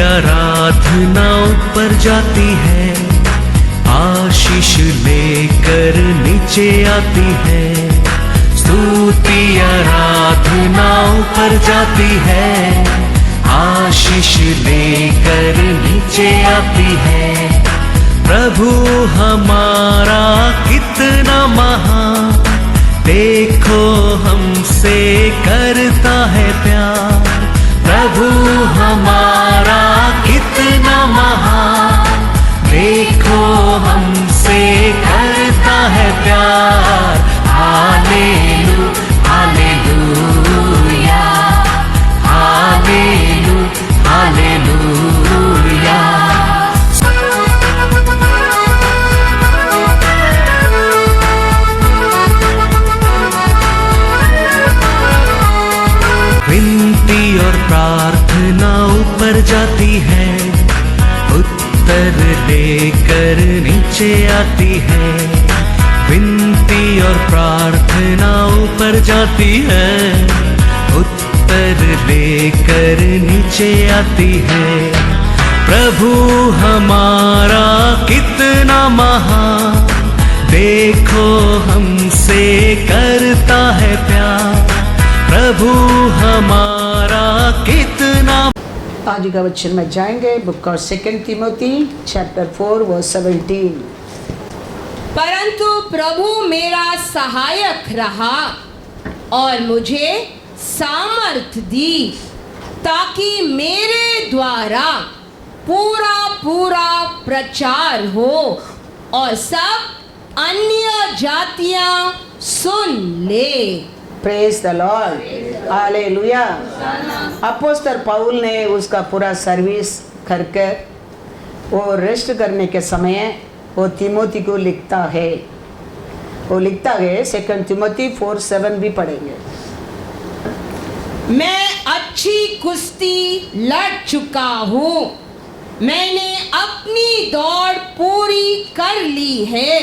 आराधना ऊपर जाती है, आशीष लेकर नीचे आती है। स्तुति आराधना ऊपर जाती है, आशीष लेकर नीचे आती है। प्रभु हमारा कितना महान, देखो हमसे करता है प्यार। प्रभु हमारा कितना महान, देखो हमसे करता है प्यार। हालेलू हालेलूया, हालेलू हालेलूया। विनती और प्रार्थना ऊपर जाती है, उत्तर लेकर नीचे आती है। विनती और प्रार्थना ऊपर जाती है, उत्तर लेकर नीचे आती है। प्रभु हमारा कितना महान, देखो हमसे करता है प्यार। प्रभु हमारा कितना। आज का वचन में जाएंगे book of 2 Timothy chapter 4 verse 17। परंतु प्रभु मेरा सहायक रहा और मुझे सामर्थ दी, ताकि मेरे द्वारा पूरा पूरा प्रचार हो और सब अन्य जातियां सुन ले। Praise the Lord, hallelujah. Apostle Paul ने उसका पूरा सर्विस करके वो रेस्ट करने के समय वो तिमोथी को लिखता है। वो लिखता है 2 तिमोथी 4:7 भी पढ़ेंगे। मैं अच्छी कुश्ती लड़ चुका हूँ, मैंने अपनी दौड़ पूरी कर ली है,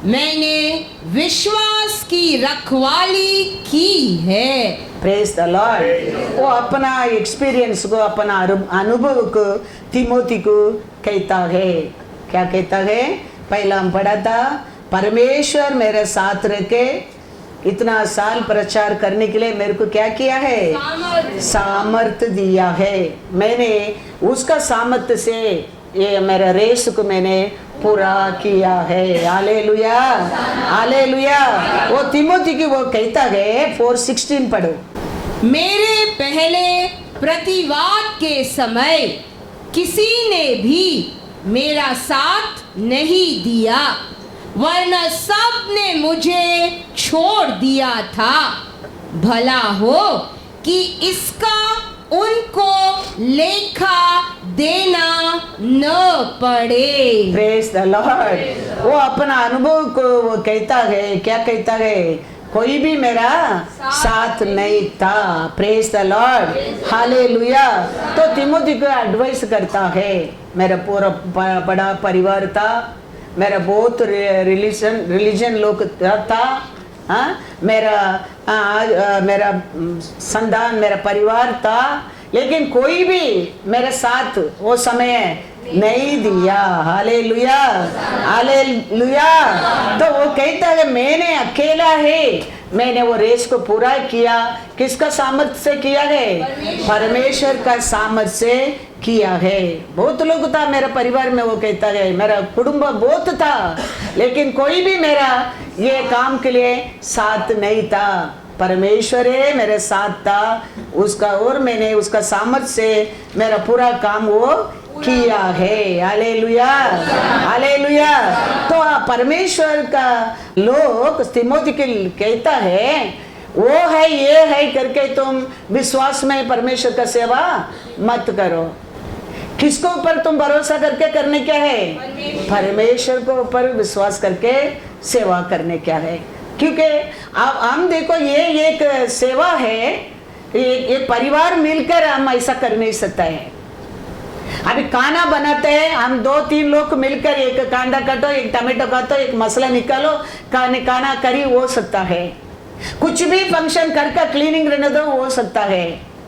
मैंने विश्वास की रखवाली की है। Praise the Lord. वो अपना एक्सपीरियंस को, अपना अनुभव को तिमोथी को कहता है। क्या कहता है? पहला हम पढ़ा था, परमेश्वर मेरे साथ रह के इतना साल प्रचार करने के लिए मेरे को क्या किया है? सामर्थ्य दिया है। मैंने उसका सामर्थ्य से ये मेरा रेस को मैंने पूरा किया है। Hallelujah hallelujah. वो तिमोथी की वो कहता है 4:16 पढ़ो। मेरे पहले प्रतिवाद के समय किसी ने भी मेरा साथ नहीं दिया, वरना सब ने मुझे छोड़ दिया था। भला हो कि इसका उनको लेखा देना न पड़े। Praise the Lord. वो अपना अनुभव को वो कहता है। क्या कहता है? कोई भी मेरा साथ नहीं था। Praise the Lord, hallelujah. तो तिमोथी को एडवाइस करता है। मेरा पूरा बड़ा परिवार था, मेरा बहुत रिलीजन लोग था। हाँ, मेरा संतान, मेरा परिवार था, लेकिन कोई भी मेरे साथ वो समय नहीं दिया। Hallelujah hallelujah. तो वो कहता है मैंने अकेला है, मैंने वो रेस को पूरा किया। किसका सामर्थ्य से किया है? परमेश्वर का सामर्थ्य से किया है। बहुत लोग था मेरे परिवार में, वो कहता है मेरा कुटुंब बहुत था, लेकिन कोई भी मेरा ये काम के लिए साथ नहीं था। परमेश्वर है मेरे साथ था उसका, और मैंने उसका सामर्थ्य से मेरा पूरा काम वो किया है। Hallelujah hallelujah. तो परमेश्वर का लोग तिमोथी के कहता है वो है ये है करके तुम विश्वास में परमेश्वर का सेवा मत करो। किसको ऊपर तुम भरोसा करके करने क्या है? परमेश्वर को ऊपर विश्वास करके सेवा करने क्या है। क्योंकि अब हम देखो ये एक सेवा है, एक परिवार मिलकर हम ऐसा कर नहीं सकता है। अभी खाना बनाते हैं हम 2-3 लोग मिलकर, एक कांदा काटो, एक टमाटो काटो, एक मसाला निकालो, खाना करी हो सकता है। कुछ भी फंक्शन करके क्लीनिंग रहने दो हो सकता है।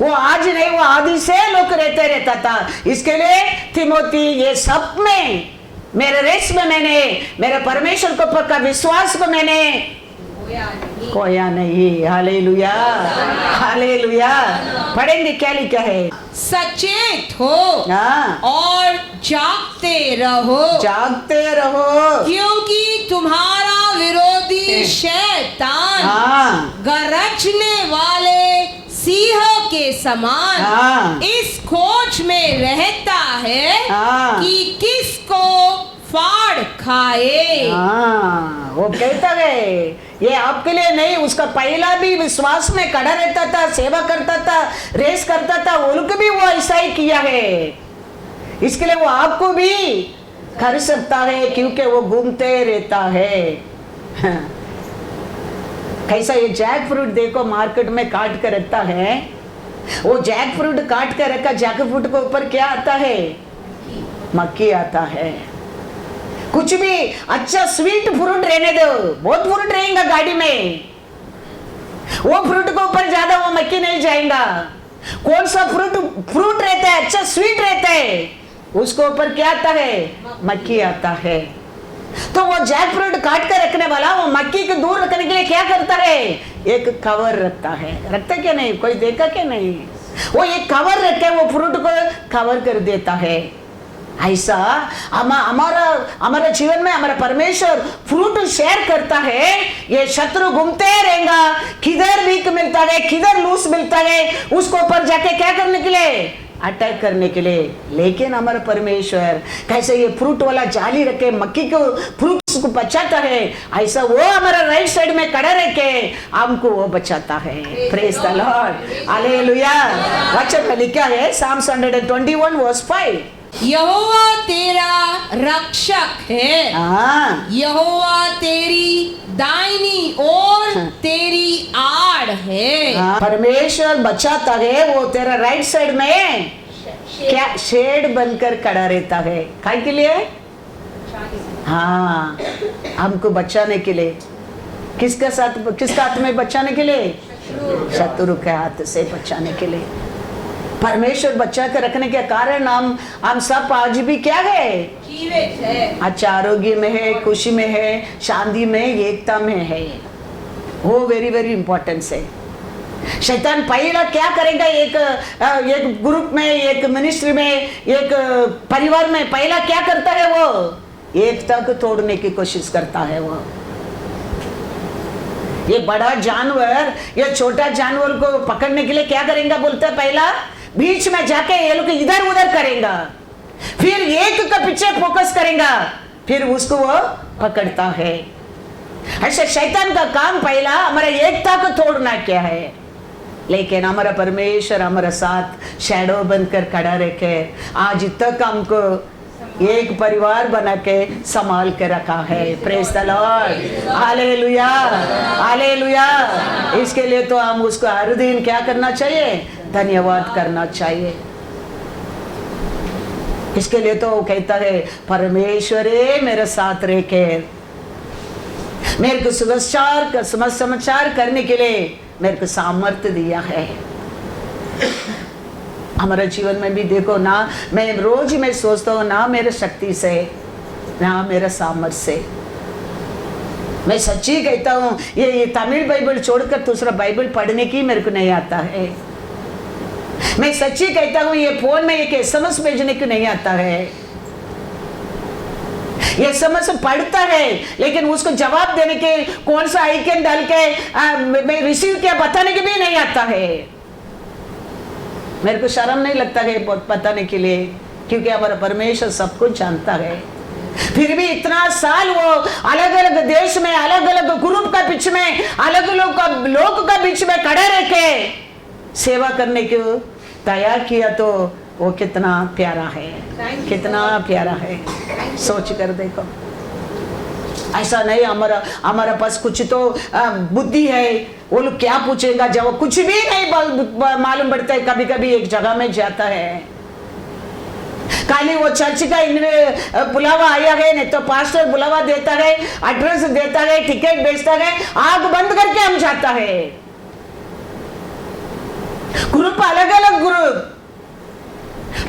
वो आज नहीं, वो आदि से लोग रहता था। इसके लिए तिमोथी ये सब में मेरे रेस में मैंने मेरे परमेश्वर को पक्का विश्वास को मैंने खोया नहीं। Hallelujah, hallelujah. पढ़ेंगे क्या लिखा है? सचेत हो हाँ, और जागते रहो, जागते रहो, क्योंकि तुम्हारा विरोधी शैतान हाँ, गरजने वाले सिंह के समान हाँ, इस खोज में रहता है हाँ, कि किसको फाड़ खाए। हाँ, वो कहता है ये आपके लिए नहीं, उसका पहला भी विश्वास में खड़ा रहता था, सेवा करता था, रेस करता था, वो लोग भी वो ऐसा ही किया है। इसके लिए वो आपको भी कर सकता है, क्योंकि वो घूमते रहता है। कैसा ये जैक फ्रूट देखो मार्केट में काट कर रखता है, वो जैक फ्रूट काट कर रखा, जैक फ्रूट के ऊपर क्या आता है? मक्खी आता है। कुछ भी अच्छा स्वीट फ्रूट रहने दो, बहुत फ्रूट रहेगा गाड़ी में, वो फ्रूट के ऊपर ज्यादा वो मक्खी नहीं जाएगा। कौन सा फ्रूट रहता है अच्छा स्वीट रहता है, उसको ऊपर क्या आता है? मक्खी आता है। तो वो जैक फ्रूट काट कर रखने वाला वो मक्खी को दूर रखने के लिए क्या करता है? एक कवर रखता है। रखता क्या नहीं? कोई देखा क्या नहीं? वो एक कवर रख के वो फ्रूट को कवर कर देता है। ऐसा हमारा जीवन में हमारा परमेश्वर फ्रूट शेयर करता है। ये शत्रु घूमते रहेगा, किधर वीक मिलता है, किधर लूस मिलता है, उसको ऊपर जाके क्या करने के लिए? अटैक करने के लिए। लेकिन हमारा परमेश्वर कैसे ये फ्रूट वाला जाली रखे मक्खी को फ्रूट्स को बचाता है, ऐसा वो हमारा राइट साइड में खड़ा रह के हमको वो बचाता है। Praise the Lord, hallelujah. वचन में लिखा है Psalms 121 verse 5, यहोवा तेरा रक्षक है, हाँ, यहोवा तेरी दाहिनी ओर तेरी आड़ है। हाँ, परमेश्वर बचाता है, वो तेरा राइट साइड में क्या शेड बनकर खड़ा रहता है। काय के लिए? हाँ, हमको बचाने के लिए। किसका हाथ में बचाने के लिए? शत्रु के हाथ से बचाने के लिए। परमेश्वर बचा कर रखने के कारण हम सब आज भी क्या है? जीवित है। अच्छा आरोग्य में है, खुशी में है, शांति में, एकता में है। वो वेरी वेरी इंपॉर्टेंट है। शैतान पहला क्या करेगा? एक ग्रुप में, एक मिनिस्ट्री में, एक परिवार में पहला क्या करता है? वो एकता को तोड़ने की कोशिश करता है। वो ये बड़ा जानवर या छोटा जानवर को पकड़ने के लिए क्या करेगा? बोलता है पहला बीच में जाके ये लोग इधर उधर करेगा, फिर एक का पीछे फोकस करेगा, फिर उसको वो पकड़ता है। ऐसा शैतान का काम पहला हमारा एकता को तोड़ना क्या है। लेकिन हमारा परमेश्वर हमारा साथ शैडो बनकर खड़ा रखे आज तक हमको एक परिवार बना के संभाल के रखा है। Praise the Lord, hallelujah, hallelujah. इसके लिए तो हम उसको हर दिन क्या करना चाहिए? धन्यवाद करना चाहिए। इसके लिए तो कहता है परमेश्वर मेरे साथ रह के मेरे को समाचार करने के लिए मेरे को सामर्थ्य दिया है। हमारे जीवन में भी देखो ना, मैं रोज मैं सोचता हूँ ना मेरे शक्ति से ना मेरा सामर्थ्य से। मैं सच्ची कहता हूँ ये तमिल बाइबल छोड़कर दूसरा बाइबल पढ़ने की मेरे को नहीं आता है। मैं सच्ची कहता हूँ ये फोन में एक SMS भेजने को नहीं आता है। ये SMS पढ़ता है लेकिन उसको जवाब देने के कौन सा आइकन डाल के मैं रिसीव किया बताने के भी नहीं आता है। मेरे को शर्म नहीं लगता है बहुत बताने के लिए, क्योंकि हमारा परमेश्वर सब कुछ जानता है। फिर भी इतना साल वो अलग अलग देश में, अलग अलग ग्रुप का बीच में, अलग अलग लोग का बीच में खड़े रह के सेवा करने को तैयार किया, तो वो कितना प्यारा है, कितना प्यारा है। सोच कर देखो। ऐसा नहीं हमारा पास कुछ तो बुद्धि है, वो लोग क्या पूछेगा जब कुछ भी नहीं मालूम पड़ता है। कभी कभी एक जगह में जाता है, खाली वो चर्च का बुलावा आया है, नहीं तो पास्टर बुलावा देता है, एड्रेस देता है, टिकट बेचता है, आग बंद करके हम जाता है। ग्रुप अलग अलग ग्रुप,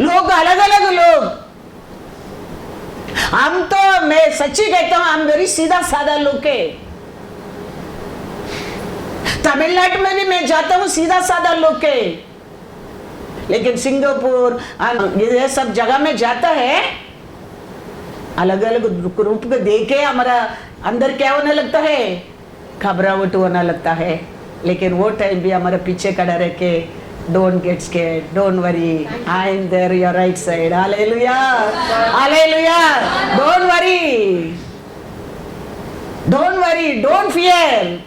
लोग अलग अलग लोग। हम तो, मैं सच्ची कहता हूं, हम वेरी सीधा साधा लोग के। तमिलनाडु में भी मैं जाता हूं सीधा साधा लोग के, लेकिन सिंगापुर ये सब जगह में जाता है, अलग अलग ग्रुप को देखे हमारा अंदर क्या होने लगता है, घबराहट होने लगता है। लेकिन वो टाइम भी हमारे पीछे खड़ा रह के, don't get scared, don't worry, I am there your right side, hallelujah hallelujah, don't worry, don't fear,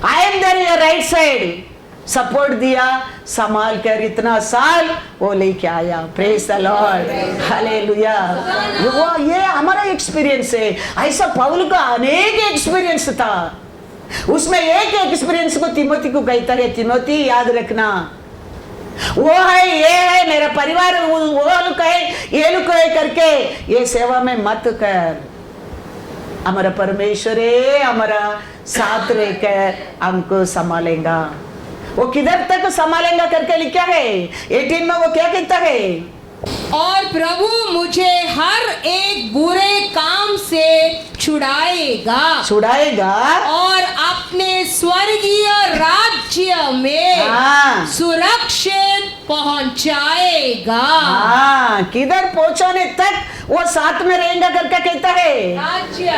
I am there your right side. Support दिया, संभाल कर इतना साल वो लेके आया। Praise the Lord, hallelujah. वो ये हमारा एक्सपीरियंस है। ऐसा पौल का अनेक एक्सपीरियंस था, उसमें एक एक्सपीरियंस को तिमोथी को कहता है, तिमोथी याद रखना, वो है ये है मेरा परिवार, वो लोग है ये लोग है करके ये सेवा में मत कर। हमारा परमेश्वर है, हमारा साथ रहकर हमको संभालेगा। वो किधर तक संभालेगा करके लिखा है 18 में, वो क्या कहता है, और प्रभु मुझे हर एक बुरे काम से छुड़ाएगा और अपने स्वर्गीय राज्य में सुरक्षित पहुंचाएगा। किधर पहुंचाने तक वो साथ में रहेगा करके कहता है, राज्य।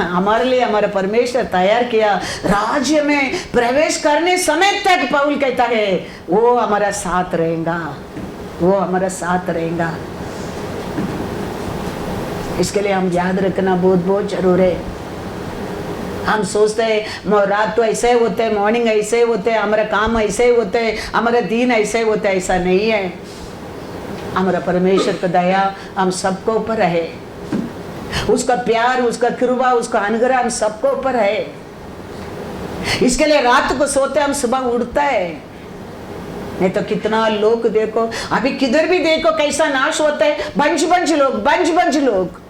हमारे लिए हमारा परमेश्वर तैयार किया राज्य में प्रवेश करने समय तक। पौल कहता है वो हमारा साथ रहेगा, वो हमारा साथ रहेगा। इसके लिए हम याद रखना बहुत बहुत जरूर है। हम सोचते हैं रात तो ऐसे होते हैं, मॉर्निंग ऐसे होते हैं, हमारा काम ऐसे होते हैं, हमारा दिन ऐसे होते हैं। ऐसा नहीं है। हमारा परमेश्वर का दया हम सबको ऊपर है, उसका प्यार, उसका कृपा, उसका अनुग्रह हम सबको ऊपर है। इसके लिए रात को सोते हम सुबह उठता है। नहीं तो कितना लोग देखो, अभी किधर भी देखो कैसा नाश होता है। बंज लोग,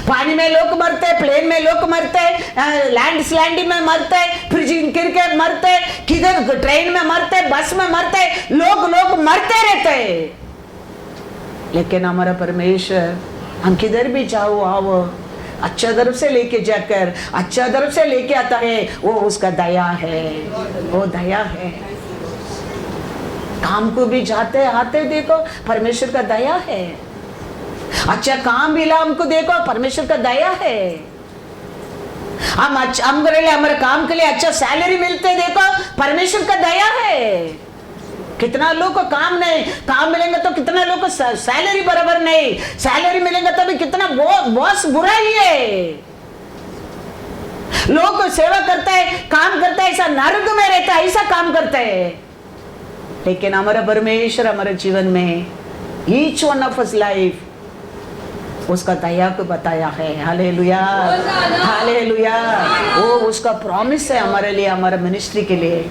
पानी में लोग मरते हैं, प्लेन में लोग मरते हैं, लैंड स्लाइडिंग में मरते हैं, फ्रिज गिर के मरते हैं, किधर ट्रेन में मरते हैं, बस में मरते हैं, लोग मरते रहते हैं। लेकिन हमारा परमेश्वर हम किधर भी जाओ आओ अच्छा तरफ से लेके जाकर अच्छा तरफ से लेके आता है। वो उसका दया है, वो दया है। काम को भी जाते आते देखो परमेश्वर का दया है। अच्छा काम मिला हमको देखो परमेश्वर का दया है। हम हमारे काम के लिए अच्छा सैलरी मिलते देखो परमेश्वर का दया है। कितना लोग को काम नहीं, काम मिलेंगे तो कितना लोग को सैलरी बराबर नहीं, सैलरी मिलेंगे तो भी कितना बॉस बुरा ही है। लोग को सेवा करता है, काम करता है, ऐसा नरक में रहता है, ऐसा काम करता है। लेकिन हमारा परमेश्वर हमारे जीवन में each one of us life उसका दया को बताया है। Hallelujah hallelujah. वो उसका प्रॉमिस है हमारे लिए, हमारा मिनिस्ट्री के लिए।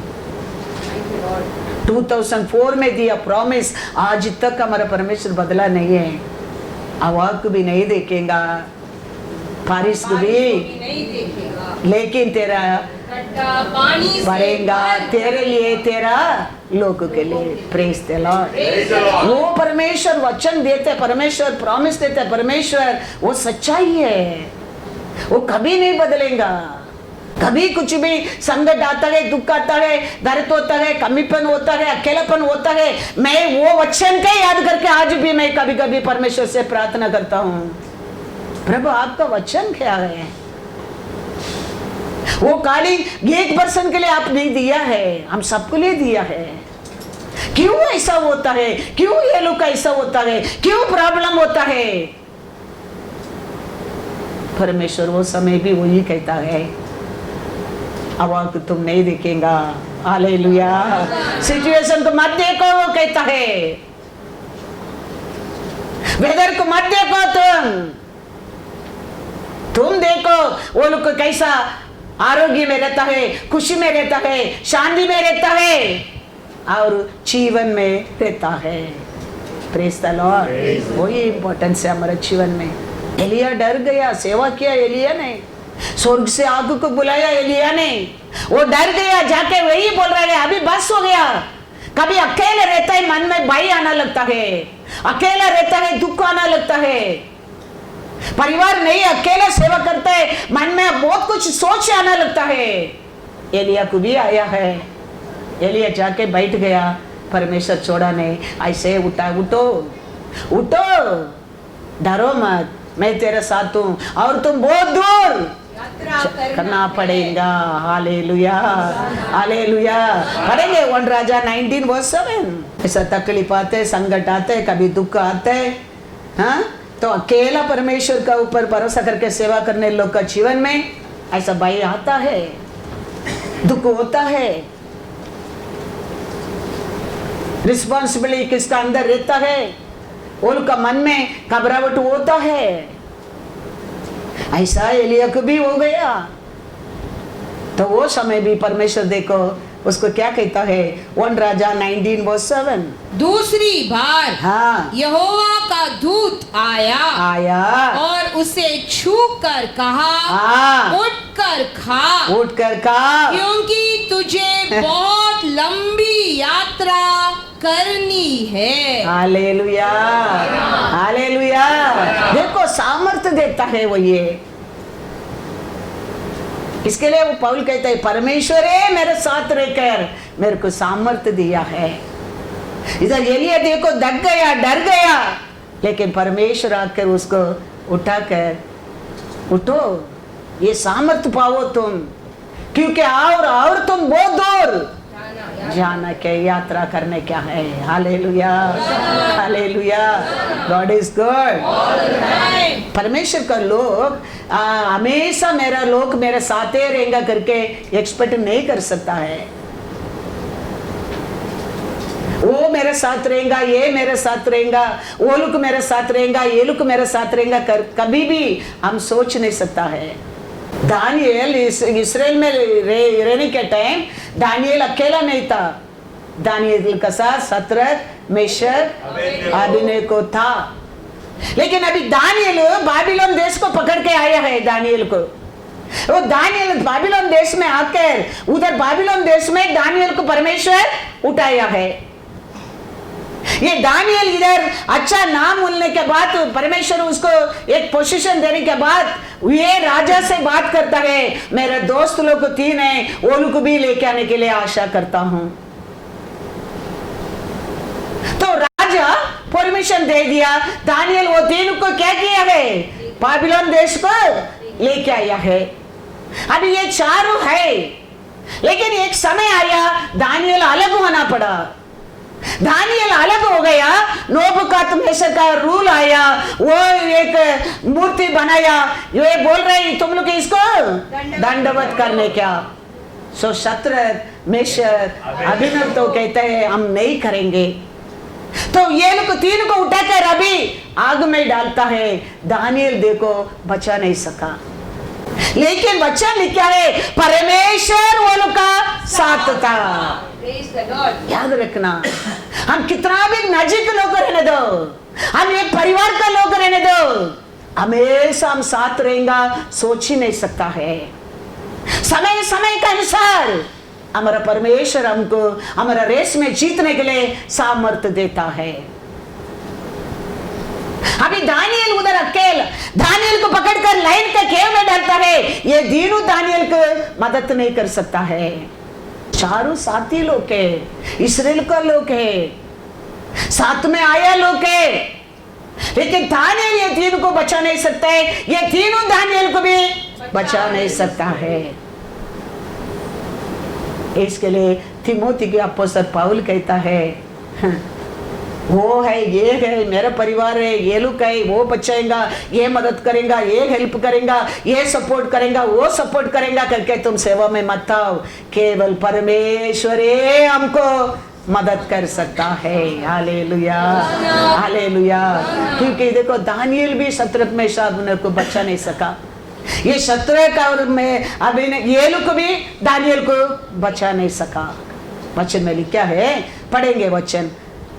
2004 में दिया प्रॉमिस, आज तक हमारा परमेश्वर बदला नहीं है। आवाज को भी नहीं देखेगा, बारिश को भी नहीं देखेगा, लेकिन तेरा पानी भरेगा तेरे लिए, तेरा लोगों के लिए। Praise the Lord. वो परमेश्वर वचन देते, परमेश्वर प्रॉमिस देते, परमेश्वर वो सच्चाई है, वो कभी नहीं बदलेगा। कभी कुछ भी संकट आता है, दुख आता है, दर्द होता है, कमीपन होता है, अकेलापन होता है, मैं वो वचन का याद करके आज भी मैं कभी कभी परमेश्वर से प्रार्थना करता हूँ, प्रभु आपका वचन क्या है। वो खाली एक पर्सन के लिए आप नहीं दिया है, हम सबके लिए दिया है। क्यों ऐसा होता है, क्यों ये लोग का ऐसा होता है, क्यों प्रॉब्लम होता है। परमेश्वर वो समय भी वही कहता है, आवाज तुम नहीं देखेगा। हालेलुया। सिचुएशन को मत देखो, वो कहता है वेदर को मत देखो, तुम देखो वो लोग को कैसा आरोग्य में रहता है, खुशी में रहता है, शांति में रहता है और जीवन में रहता है। Praise the Lord. वही इंपॉर्टेंस है हमारे जीवन में। एलिया डर गया, सेवा किया एलिया ने, स्वर्ग से आग को बुलाया एलिया ने, वो डर गया, जाके वही बोल रहा है अभी बस हो गया, कभी अकेले रहता है, मन में भय आना लगता है, अकेला रहता है, दुख आना लगता है, परिवार नहीं, अकेला सेवा करता है, मन में बहुत कुछ सोच आना लगता है। एलिया को भी आया है, एलिया जाके बैठ गया, परमेश्वर छोड़ा नहीं, ऐसे उठा, उठो उठो, डरो मत, मैं तेरे साथ हूं और तुम बहुत दूर करना पड़ेगा। Hallelujah, hallelujah. पढ़ेंगे 1 राजा 19:7। ऐसा तकलीफ आते, संकट आते, कभी दुख आते, हाँ, तो अकेला परमेश्वर का ऊपर भरोसा करके सेवा करने लोग का जीवन में ऐसा भय आता है, दुख होता है, रिस्पॉन्सिबिलिटी किसका अंदर रहता है, उनका मन में घबराहट होता है। ऐसा एलिया को भी हो गया। तो वो समय भी परमेश्वर देखो उसको क्या कहता है, 1 राजा 19:7। दूसरी बार हाँ, यहोवा का दूत आया और उसे छू कर कहा, हाँ, उठ कर खा, क्योंकि तुझे बहुत लंबी यात्रा करनी है। Hallelujah, hallelujah. देखो सामर्थ्य देता है वो, ये इसके लिए वो पौल कहता है, परमेश्वर है मेरे साथ रहकर मेरे को सामर्थ्य दिया है। इधर एलिया देखो दग गया, डर गया, लेकिन परमेश्वर आकर उसको उठाकर, उठो, ये सामर्थ्य पाओ तुम, क्योंकि और तुम बहुत दूर जाना के यात्रा करने क्या है। Hallelujah, hallelujah. God is good. परमेश्वर का लोग हमेशा मेरा लोग मेरे साथ ही रहेगा करके एक्सपेक्ट नहीं कर सकता है। वो मेरे साथ रहेगा, ये मेरे साथ रहेगा, वो लोग मेरे साथ रहेगा, ये लोग मेरे साथ रहेगा, कभी भी हम सोच नहीं सकता है। दानियल इस्राएल में रहने के टाइम दानियल अकेला नहीं था, दानियल का साथ शद्रक, मेशक, अबेदनगो था। लेकिन अभी दानियल बाबिलोन देश को पकड़ के आया है। दानियल को वो दानियल बाबिलोन देश में आकर उधर बाबिलोन देश में दानियल को परमेश्वर उठाया है। ये दानियल इधर अच्छा नाम मिलने के बाद परमेश्वर उसको एक पोजीशन देने के बाद ये राजा से बात करता है, मेरे दोस्त लोग 3 हैं, वो लोग को भी लेके आने के लिए आशा करता हूं। तो राजा परमिशन दे दिया। दानियल वो 3 को क्या किया है, बाबिलोन देश को लेके आया है। अभी ये 4 है, लेकिन एक समय आया दानियल अलग होना पड़ा। दानियल अलग हो गया, नेबुकदनेस्सर का रूल आया, वो एक मूर्ति बनाया, ये बोल रहे तुम लोग इसको दंडवत करने क्या। सो शद्रक, मेशक, अबेदनगो तो कहते हैं हम नहीं करेंगे। तो ये लोग 3 को उठाकर अभी आग में डालता है। दानियल देखो बचा नहीं सका, लेकिन बच्चा लिखा है परमेश्वर वो लोग का साथ था। याद रखना, हम कितना भी नजीक लोग रहने दो, हम एक परिवार का लोग रहने दो, हमेशा हम साथ रहेंगे सोच ही नहीं सकता है। समय समय के अनुसार हमारा परमेश्वर हमको हमारा रेस में जीतने के लिए सामर्थ्य देता है। अभी दानियल उधर अकेला, दानियल को पकड़कर लाइन के घेर में डालता है। ये तीनों दानियल को मदद नहीं कर सकता है। 4 साथी लोग है, इस्राएल का लोग है, साथ में आया लोग है, लेकिन दानियल ये 3 को बचा नहीं सकता है। ये तीनों दानियल को भी बचा नहीं सकता है। इसके लिए तिमोथी के अपोस्तल पौल कहता है, वो है, ये है, मेरा परिवार है, ये लोग है, वो बचाएगा, ये मदद करेगा, ये हेल्प करेगा, ये सपोर्ट करेगा, वो सपोर्ट करेगा करके तुम सेवा में मत आओ। केवल परमेश्वर ही हमको मदद कर सकता है। Hallelujah, hallelujah. क्योंकि देखो दानियल भी शद्रक, मेशक, अबेदनगो को बचा नहीं सका। ये शद्रक और में अबेदनगो ये लोग भी दानियल को बचा नहीं सका। वचन में लिखा है, पढ़ेंगे वचन,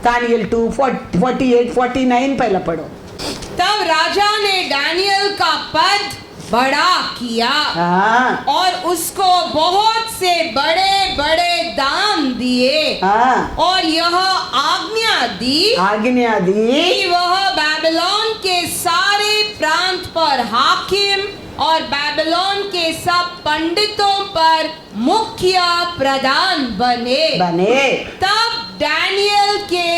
दानियल 2:48-49 पहला पढ़ो। तब राजा ने दानियल का पद बड़ा किया हाँ और उसको बहुत से बड़े बड़े दाम दिए हाँ और यह आज्ञा दी आज्ञा दी कि वह बाबिलोन के सारे प्रांत पर हाकिम और बाबिलोन के सब पंडितों पर मुख्य प्रधान बने। तब डैनियल के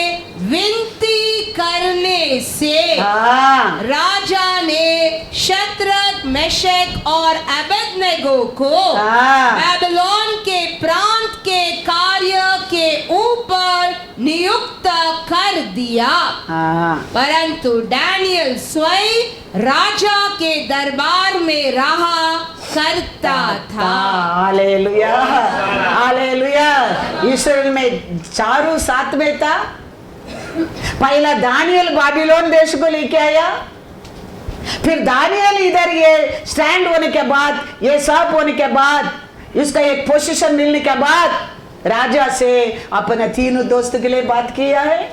विनती करने से हाँ राजा ने शद्रक मेशक और अबेदनगो को हाँ। बाबिलोन के प्रांत के कार्य के ऊपर नियुक्त कर दिया। हाँ परंतु डैनियल स्वयं राजा के दरबार में रहा करता था। Hallelujah hallelujah. इस्राएल में चारों साथ में था। पहला दानियल बाबिलोन देश को लेके आया, फिर दानियल इधर ये स्टैंड होने के बाद, ये सब होने के बाद, इसका एक पोजीशन मिलने के बाद राजा से अपने तीनों दोस्त के लिए बात किया है।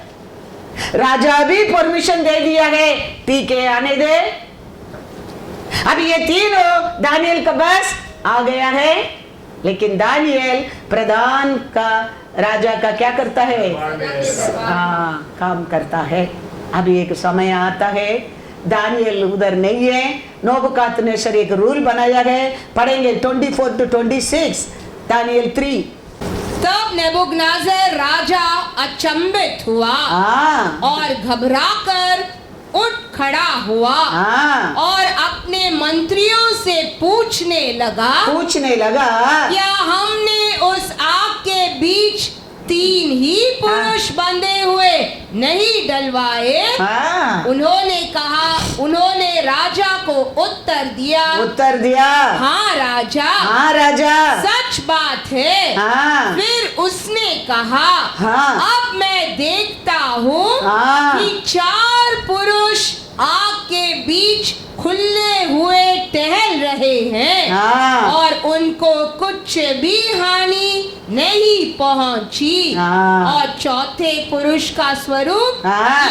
राजा भी परमिशन दे दिया है, ठीक है आने दे। अब ये तीनों दानियल का बस आ गया है, लेकिन दानियल प्रधान का राजा का क्या करता है? हाँ काम करता है। अभी एक समय आता है दानियल उधर नहीं है। नबूकदनेस्सर एक रूल बनाया है, पढ़ेंगे 24 to 26 दानियल 3। तब नेबूकदनेस्सर राजा अचंभित हुआ और घबराकर उठ खड़ा हुआ और अपने मंत्रियों से पूछने लगा क्या हमने उस आग के बीच 3 ही पुरुष बंधे हुए नहीं डलवाए? उन्होंने राजा को उत्तर दिया हाँ राजा सच बात है। फिर उसने कहा अब मैं देखता हूँ कि 4 पुरुष आग के बीच खुले हुए टहल रहे हैं और उनको कुछ भी हानि नहीं पहुंची। और चौथे पुरुष का स्वरूप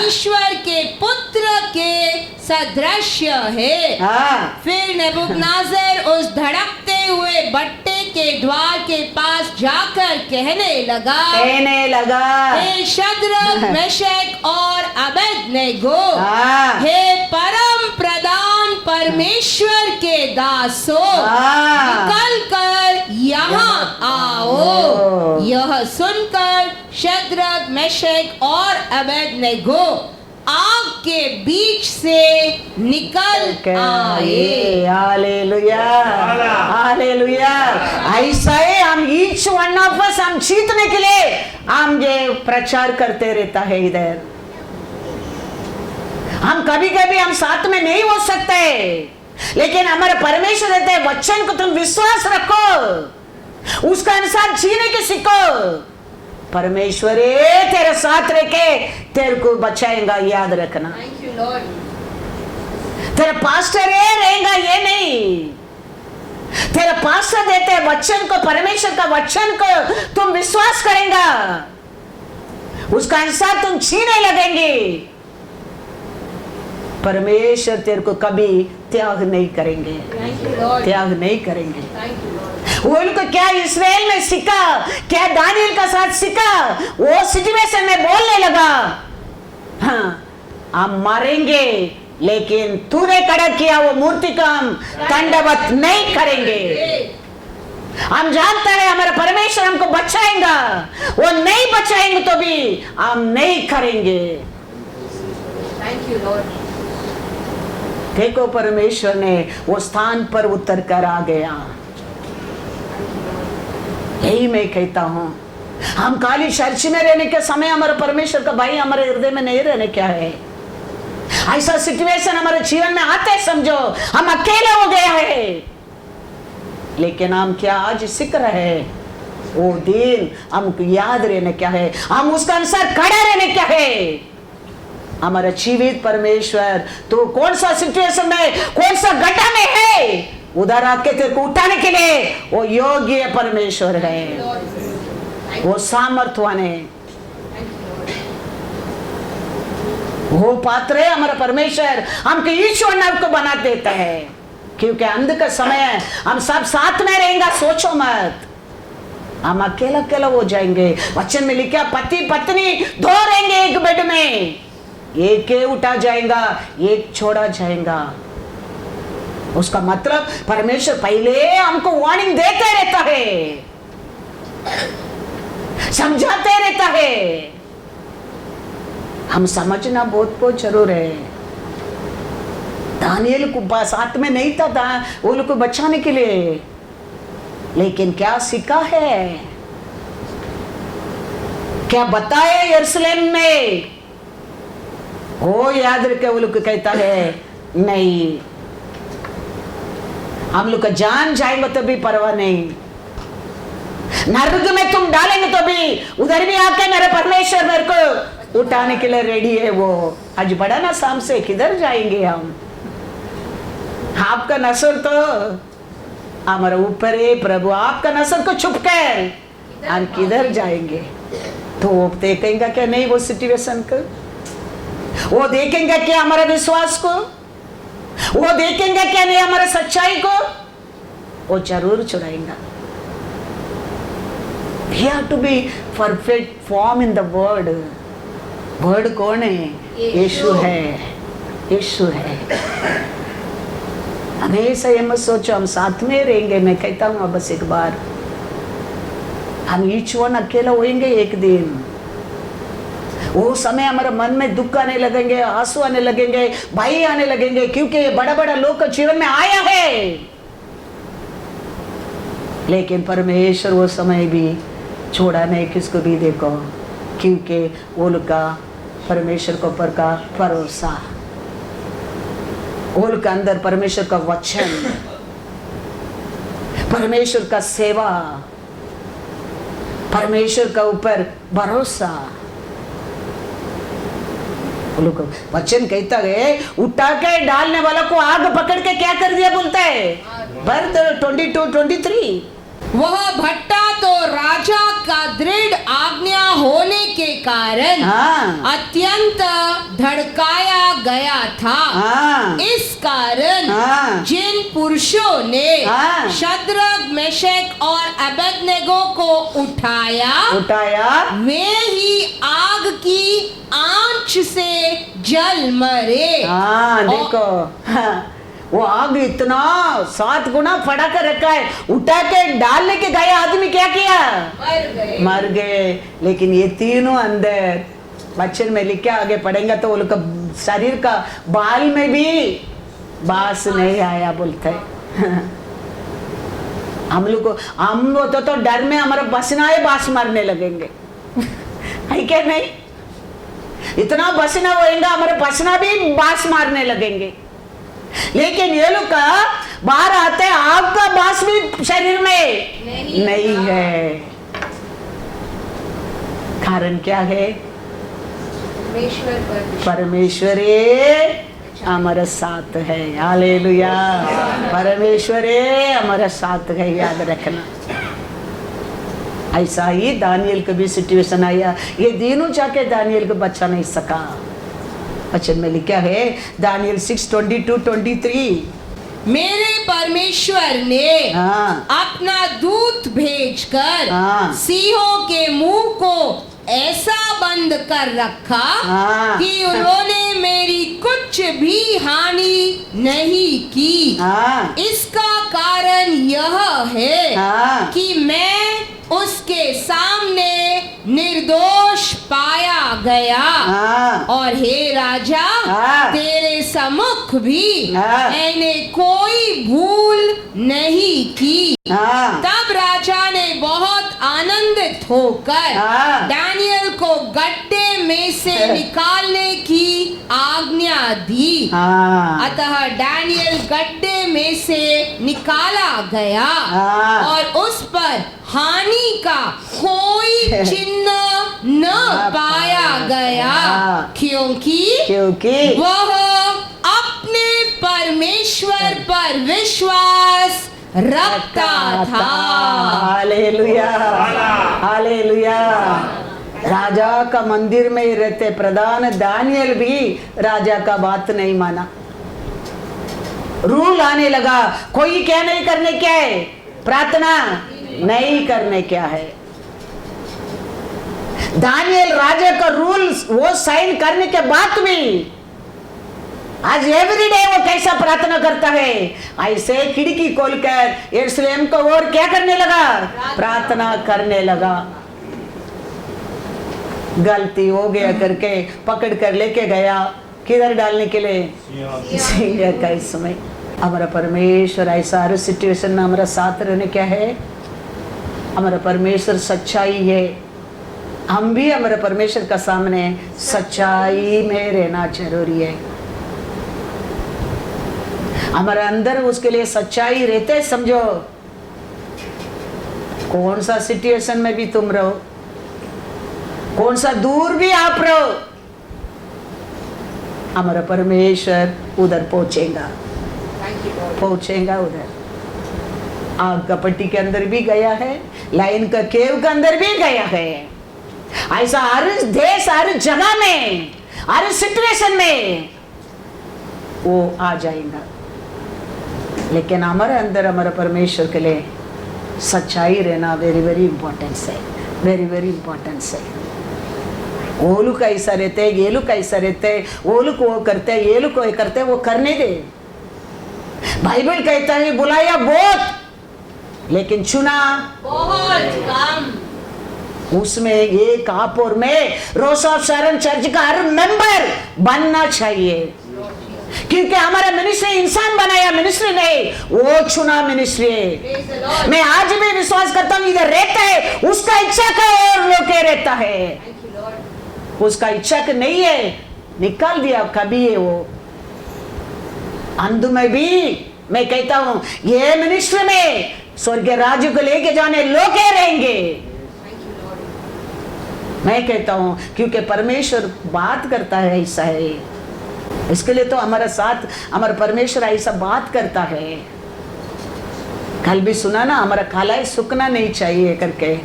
ईश्वर के पुत्र के सदृश है। फिर नेबूकदनेस्सर उस धड़कते हुए भट्टे के द्वार के पास जाकर कहने लगा हे शद्रक मेशक और अबेदनगो, हे परम प्रधान परमेश्वर के दासों, निकल कर यहाँ आओ। यह सुनकर शद्रक मेशक और अबेदनगो आग के बीच से निकल आए। Hallelujah hallelujah. ऐसा है हम ईच वन ऑफ अस हम जीतने के लिए हम ये प्रचार करते रहता है। इधर हम कभी कभी हम साथ में नहीं हो सकते, लेकिन हमारे परमेश्वर कहते हैं वचन को तुम विश्वास रखो, उसका अनुसार जीने के सीखो। परमेश्वर तेरे साथ रह के तेरे को बचाएगा, याद रखना। तेरा पास्टर रहेगा ये नहीं, तेरा पास्टर देते वचन को, परमेश्वर का वचन को तुम विश्वास करेगा, उसका अनुसार तुम जीने लगेंगे। परमेश्वर तेरे को कभी त्याग नहीं करेंगे, त्याग नहीं करेंगे। वो उनको क्या इस्राएल में सीखा, क्या दानियल का साथ सीखा, वो सिचुएशन में बोलने लगा हाँ हम मारेंगे, लेकिन तूने खड़ा किया वो मूर्ति का हम दंडवत नहीं करेंगे। हम जानते हैं हमारा परमेश्वर हमको बचाएगा, वो नहीं बचाएंगे तो भी हम नहीं करेंगे। Thank you Lord. देखो परमेश्वर ने वो स्थान पर उतर कर आ गया। यही मैं कहता हूं, हम खाली चर्च में रहने के समय हमारे परमेश्वर का भाई हमारे हृदय में नहीं रहने क्या है। ऐसा सिचुएशन हमारे जीवन में आते समझो हम अकेले हो गए हैं, लेकिन हम क्या आज सीख रहे हैं, वो दिन हमको याद रहने क्या है, हम उसका अनुसार खड़े रहने क्या है। हमारा जीवित परमेश्वर तो कौन सा सिचुएशन में, कौन सा घटा में है, उधर आके तेरे को उठाने के लिए वो योग्य परमेश्वर है, वो सामर्थ्यवान है, वो पात्र है। हमारा परमेश्वर हमको ईश्वर नाम को बना देता है। क्योंकि अंत का समय है, हम सब साथ में रहेंगे, सोचो मत हम अकेला अकेला हो जाएंगे। वचन में लिखा पति पत्नी दो रहेंगे एक बेड में, एक उठा जाएगा, एक छोड़ा जाएगा। उसका मतलब परमेश्वर पहले हमको वार्निंग देते रहता है, समझाते रहता है। हम समझना बहुत जरूर है। दानियल को साथ में नहीं था वो लोग को बचाने के लिए, लेकिन क्या सीखा है, क्या बताए यरूशलेम में, वो याद रखे। वो लोग कहता है नहीं, हम लोग का जान जाएंगे तो भी परवाह नहीं, नरक में तुम डालेंगे तो भी उधर भी आके मेरे परमेश्वर मेरे को उठाने के लिए रेडी है। वो आज बड़ा ना शाम से किधर जाएंगे हम, आपका नसर तो हमारे ऊपर है प्रभु, आपका नसर को छुप कर हम किधर जाएंगे। तो वो देखेंगे क्या नहीं वो सिचुएशन को, वो देखेंगे क्या हमारे विश्वास को, वो देखेंगे क्या नहीं हमारे सच्चाई को, वो जरूर छुड़ाएंगा। We have to be perfect form in the word. Word कौन है? यीशु है, यीशु है। हमेशा ये मत सोचो हम साथ में रहेंगे। मैं कहता हूँ बस एक बार, हम ईच वन अकेला होएंगे एक दिन। वो समय हमारे मन में दुख आने लगेंगे, आंसू आने लगेंगे, भय आने लगेंगे, क्योंकि ये बड़ा बड़ा लोग का जीवन में आया है। लेकिन परमेश्वर वो समय भी छोड़ा नहीं किसको भी, देखो, क्योंकि वो लोग का परमेश्वर के ऊपर का भरोसा, वो लोग के अंदर परमेश्वर का वचन, परमेश्वर का सेवा, परमेश्वर का ऊपर भरोसा। वो लोग वचन कहता है उठा के डालने वाला को आग पकड़ के क्या कर दिया बोलता है, वर्ष 22-23। वह भट्टा तो राजा का दृढ़ आज्ञा होने के कारण अत्यंत धड़काया गया था। इस कारण जिन पुरुषों ने शद्रक, मेशक और अबेदनेगो को उठाया वे ही आग की आंच से जल मरे। देखो वो आग इतना 7 गुना फड़ा कर रखा है, उठा के डालने के गए आदमी क्या किया, मर गए। लेकिन ये तीनों अंदर वचन में लिखा, आगे पढ़ेंगे तो वो लोग का शरीर का बाल में भी बास नहीं आया बोलते हैं। हम लोग को हम तो डर में हमारा पसीना है, बास मारने लगेंगे है क्या नहीं, इतना पसीना होएगा हमारे पसीना भी बास मारने लगेंगे। लेकिन ये लोग का बाहर आते हैं, आग का बास भी शरीर में नहीं है। कारण क्या है, परमेश्वर हमारे साथ है। हालेलुया, परमेश्वर हमारे साथ है, याद रखना। ऐसा ही दानियल को भी सिचुएशन आया, ये दिनों जाके दानियल को बचा नहीं सका। वचन में लिखा है दानियल 6:22-23, मेरे परमेश्वर ने अपना दूत भेजकर सिंहों के मुंह को ऐसा बंद कर रखा कि उन्होंने मेरी कुछ भी हानि नहीं की। इसका कारण यह है कि मैं उसके सामने निर्दोष पाया गया और हे राजा तेरे सम्मुख भी मैंने कोई भूल नहीं की। तब राजा ने बहुत आनंदित होकर दानियल को गड्ढे में से निकालने की आज्ञा दी। अतः दानियल गड्ढे में से निकाला गया और उस पर हानि का कोई चिन्ह न पाया गया, क्योंकि वह अपने परमेश्वर पर विश्वास रखता था। Hallelujah, hallelujah. राजा का मंदिर में ही रहते प्रधान दानियल भी राजा का बात नहीं माना। रूल आने लगा, कोई क्या नहीं करने क्या है, प्रार्थना नहीं करने क्या है। दानियल राजा का रूल वो साइन करने के बाद भी आज एवरीडे वो कैसा प्रार्थना करता है, ऐसे खिड़की खोलकर यरूशलेम को और क्या करने लगा, प्रार्थना करने लगा। गलती हो गया करके पकड़ कर लेके गया, किधर डालने के लिए, सिंह का इसमें। हमारा परमेश्वर ऐसा हर सिचुएशन में हमारा साथ रहने क्या है, हमारा परमेश्वर सच्चाई है। हम भी हमारे परमेश्वर का सामने सच्चाई में रहना जरूरी है। हमारे अंदर उसके लिए सच्चाई रहते, समझो कौन सा सिचुएशन में भी तुम रहो, कौन सा दूर भी आप रहो, हमारा परमेश्वर उधर पहुंचेगा, पहुंचेगा उधर। आग का पट्टी के अंदर भी गया है, लाइन का केव के अंदर भी गया है। ऐसा हर देश, हर जगह में, हर सिचुएशन में वो आ जाएगा। लेकिन हमारे अंदर हमारे परमेश्वर के लिए सच्चाई रहना वेरी वेरी इंपॉर्टेंस है, वेरी वेरी इंपॉर्टेंस है। वो लोग कैसा रहते हैं, ये लोग कैसा रहते हैं, वो लोग वो करते हैं, ये लोग वो करते हैं, वो करने दे। बाइबल कहता है बुलाया बहुत लेकिन चुना बहुत कम। उसमें एक आप और मैं रोज ऑफ शरण चर्च का हर मेंबर बनना चाहिए, क्योंकि हमारा मिनिस्ट्री इंसान बनाया मिनिस्ट्री नहीं, वो चुना मिनिस्ट्री है। मैं आज भी विश्वास करता हूँ इधर रहता है उसका इच्छा का और लोके रहता है, उसका इच्छा का नहीं है, निकाल दिया कभी है वो। अंध में भी मैं कहता हूँ ये मिनिस्ट्री में स्वर्ग राज्य को लेके जाने लोके रहेंगे। मैं कहता हूँ क्योंकि परमेश्वर बात करता है, ऐसा है। इसके लिए तो हमारा साथ हमारा परमेश्वर ऐसा बात करता है। कल भी सुना ना, हमारा काला सूखना नहीं चाहिए करके।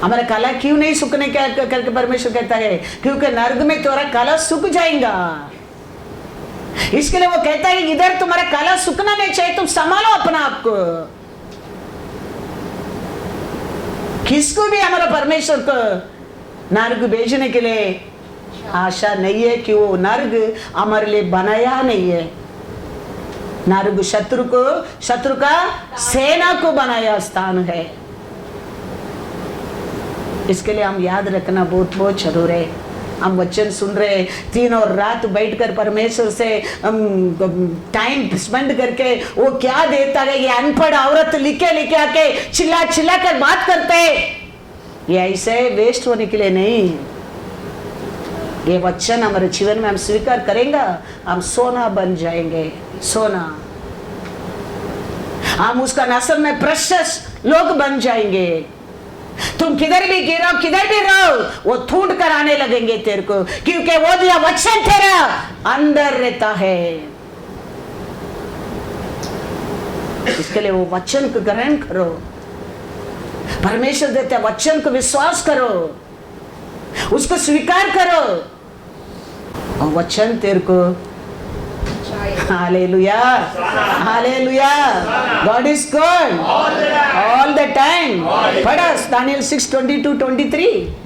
हमारा काला क्यों नहीं सूखने का करके परमेश्वर कहता है, क्योंकि नर्क में तुम्हारा काला सूख जाएगा। इसके लिए वो कहता है इधर तुम्हारा काला सूखना नहीं चाहिए, तुम संभालो अपना आप को। किसको भी हमारा परमेश्वर को नर्क भेजने के लिए आशा नहीं है, कि वो नर्क हमारे लिए बनाया नहीं है। नर्क शत्रु को, शत्रु का सेना को बनाया स्थान है। इसके लिए हम याद रखना बहुत बहुत जरूर है। हम वचन सुन रहे, दिन और रात बैठकर परमेश्वर से टाइम स्पेंड करके वो क्या देता है, ये अनपढ़ औरत लिखे लिखे आके चिल्ला चिल्ला कर बात करते, ये ऐसे वेस्ट होने के लिए नहीं। ये वचन हमारे जीवन में हम स्वीकार करेंगे, हम सोना बन जाएंगे, सोना। हम उसका नस्ल में प्रेशियस लोग बन जाएंगे। तुम किधर भी गिरो, किधर भी रहो, वो ढूंढ कर आने लगेंगे तेरे को, क्योंकि वो दिया वचन तेरा अंदर रहता है। इसके लिए वो वचन को ग्रहण करो, परमेश्वर देते वचन को विश्वास करो, उसको स्वीकार करो, और वचन तेरे को Hallelujah. Hallelujah. God is good. All the time. पढ़ो Daniel 6:22-23.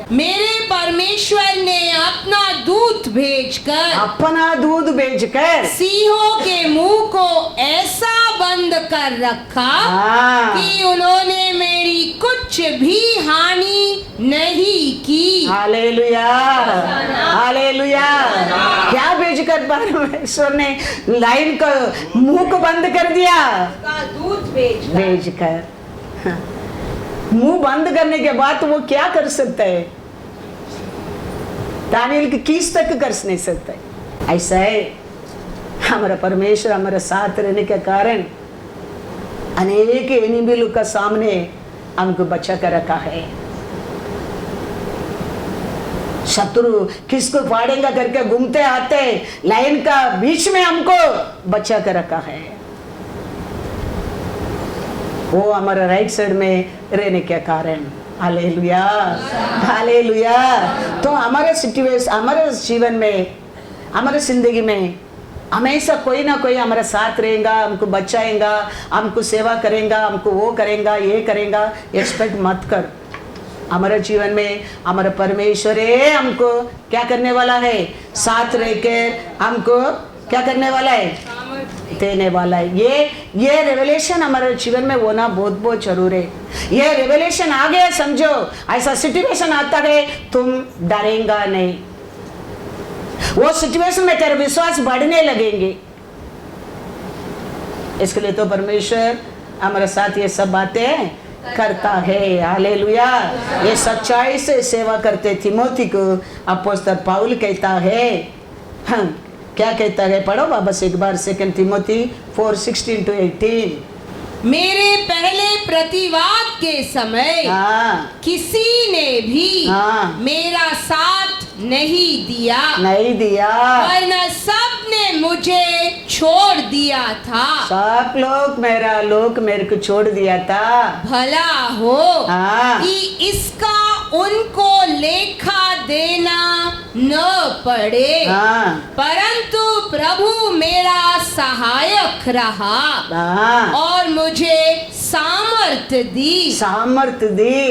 मेरे परमेश्वर ने अपना दूत भेजकर, अपना दूध भेजकर सिंहों के मुंह को ऐसा बंद कर रखा कि उन्होंने मेरी कुछ भी हानि नहीं की। Hallelujah, hallelujah. क्या भेजकर परमेश्वर ने लाइन को मुंह को बंद कर दिया? दूत भेजकर। मुंह बंद करने के बाद वो क्या कर सकता है? दानियल की किस तक कर नहीं सकता है। ऐसा है, हमारा परमेश्वर हमारे साथ रहने के कारण अनेक एनिमी लोग का सामने हमको बचा कर रखा है। शत्रु किसको फाड़ेगा करके घूमते आते लाइन का बीच में हमको बचा कर रखा है। वो हमारा राइट साइड में रहने के कारण। Hallelujah, hallelujah. तो हमारे सिचुएशन, हमारे जीवन में, हमारे जिंदगी में हमेशा कोई ना कोई हमारा साथ रहेगा, हमको बचाएगा, हमको सेवा करेगा, हमको वो करेगा, ये करेगा, एक्सपेक्ट मत कर। हमारे जीवन में हमारा परमेश्वर है, हमको क्या करने वाला है, साथ रहकर हमको क्या करने वाला है, देने वाला है। ये रेवलेशन हमारे जीवन में होना बहुत बहुत जरूर है। ये रेवलेशन आ गया समझो, ऐसा सिचुएशन आता है तुम डरेगा नहीं, वो सिचुएशन में तेरा विश्वास बढ़ने लगेंगे। इसके लिए तो परमेश्वर हमारे साथ ये सब बातें करता है। हालेलुया। ये सच्चाई से सेवा करते तिमोथी को अपोस्तल पौल कहता है, हाँ, क्या कहता है, पढ़ो वापस एक बार 2 तिमोथी 4:16-18। मेरे पहले प्रतिवाद के समय किसी ने भी मेरा साथ नहीं दिया, वरना सब ने मुझे छोड़ दिया था। सब लोग मेरे को छोड़ दिया था। भला हो कि इसका उनको लेखा देना न पड़े, परंतु प्रभु मेरा सहायक रहा और मुझे सामर्थ दी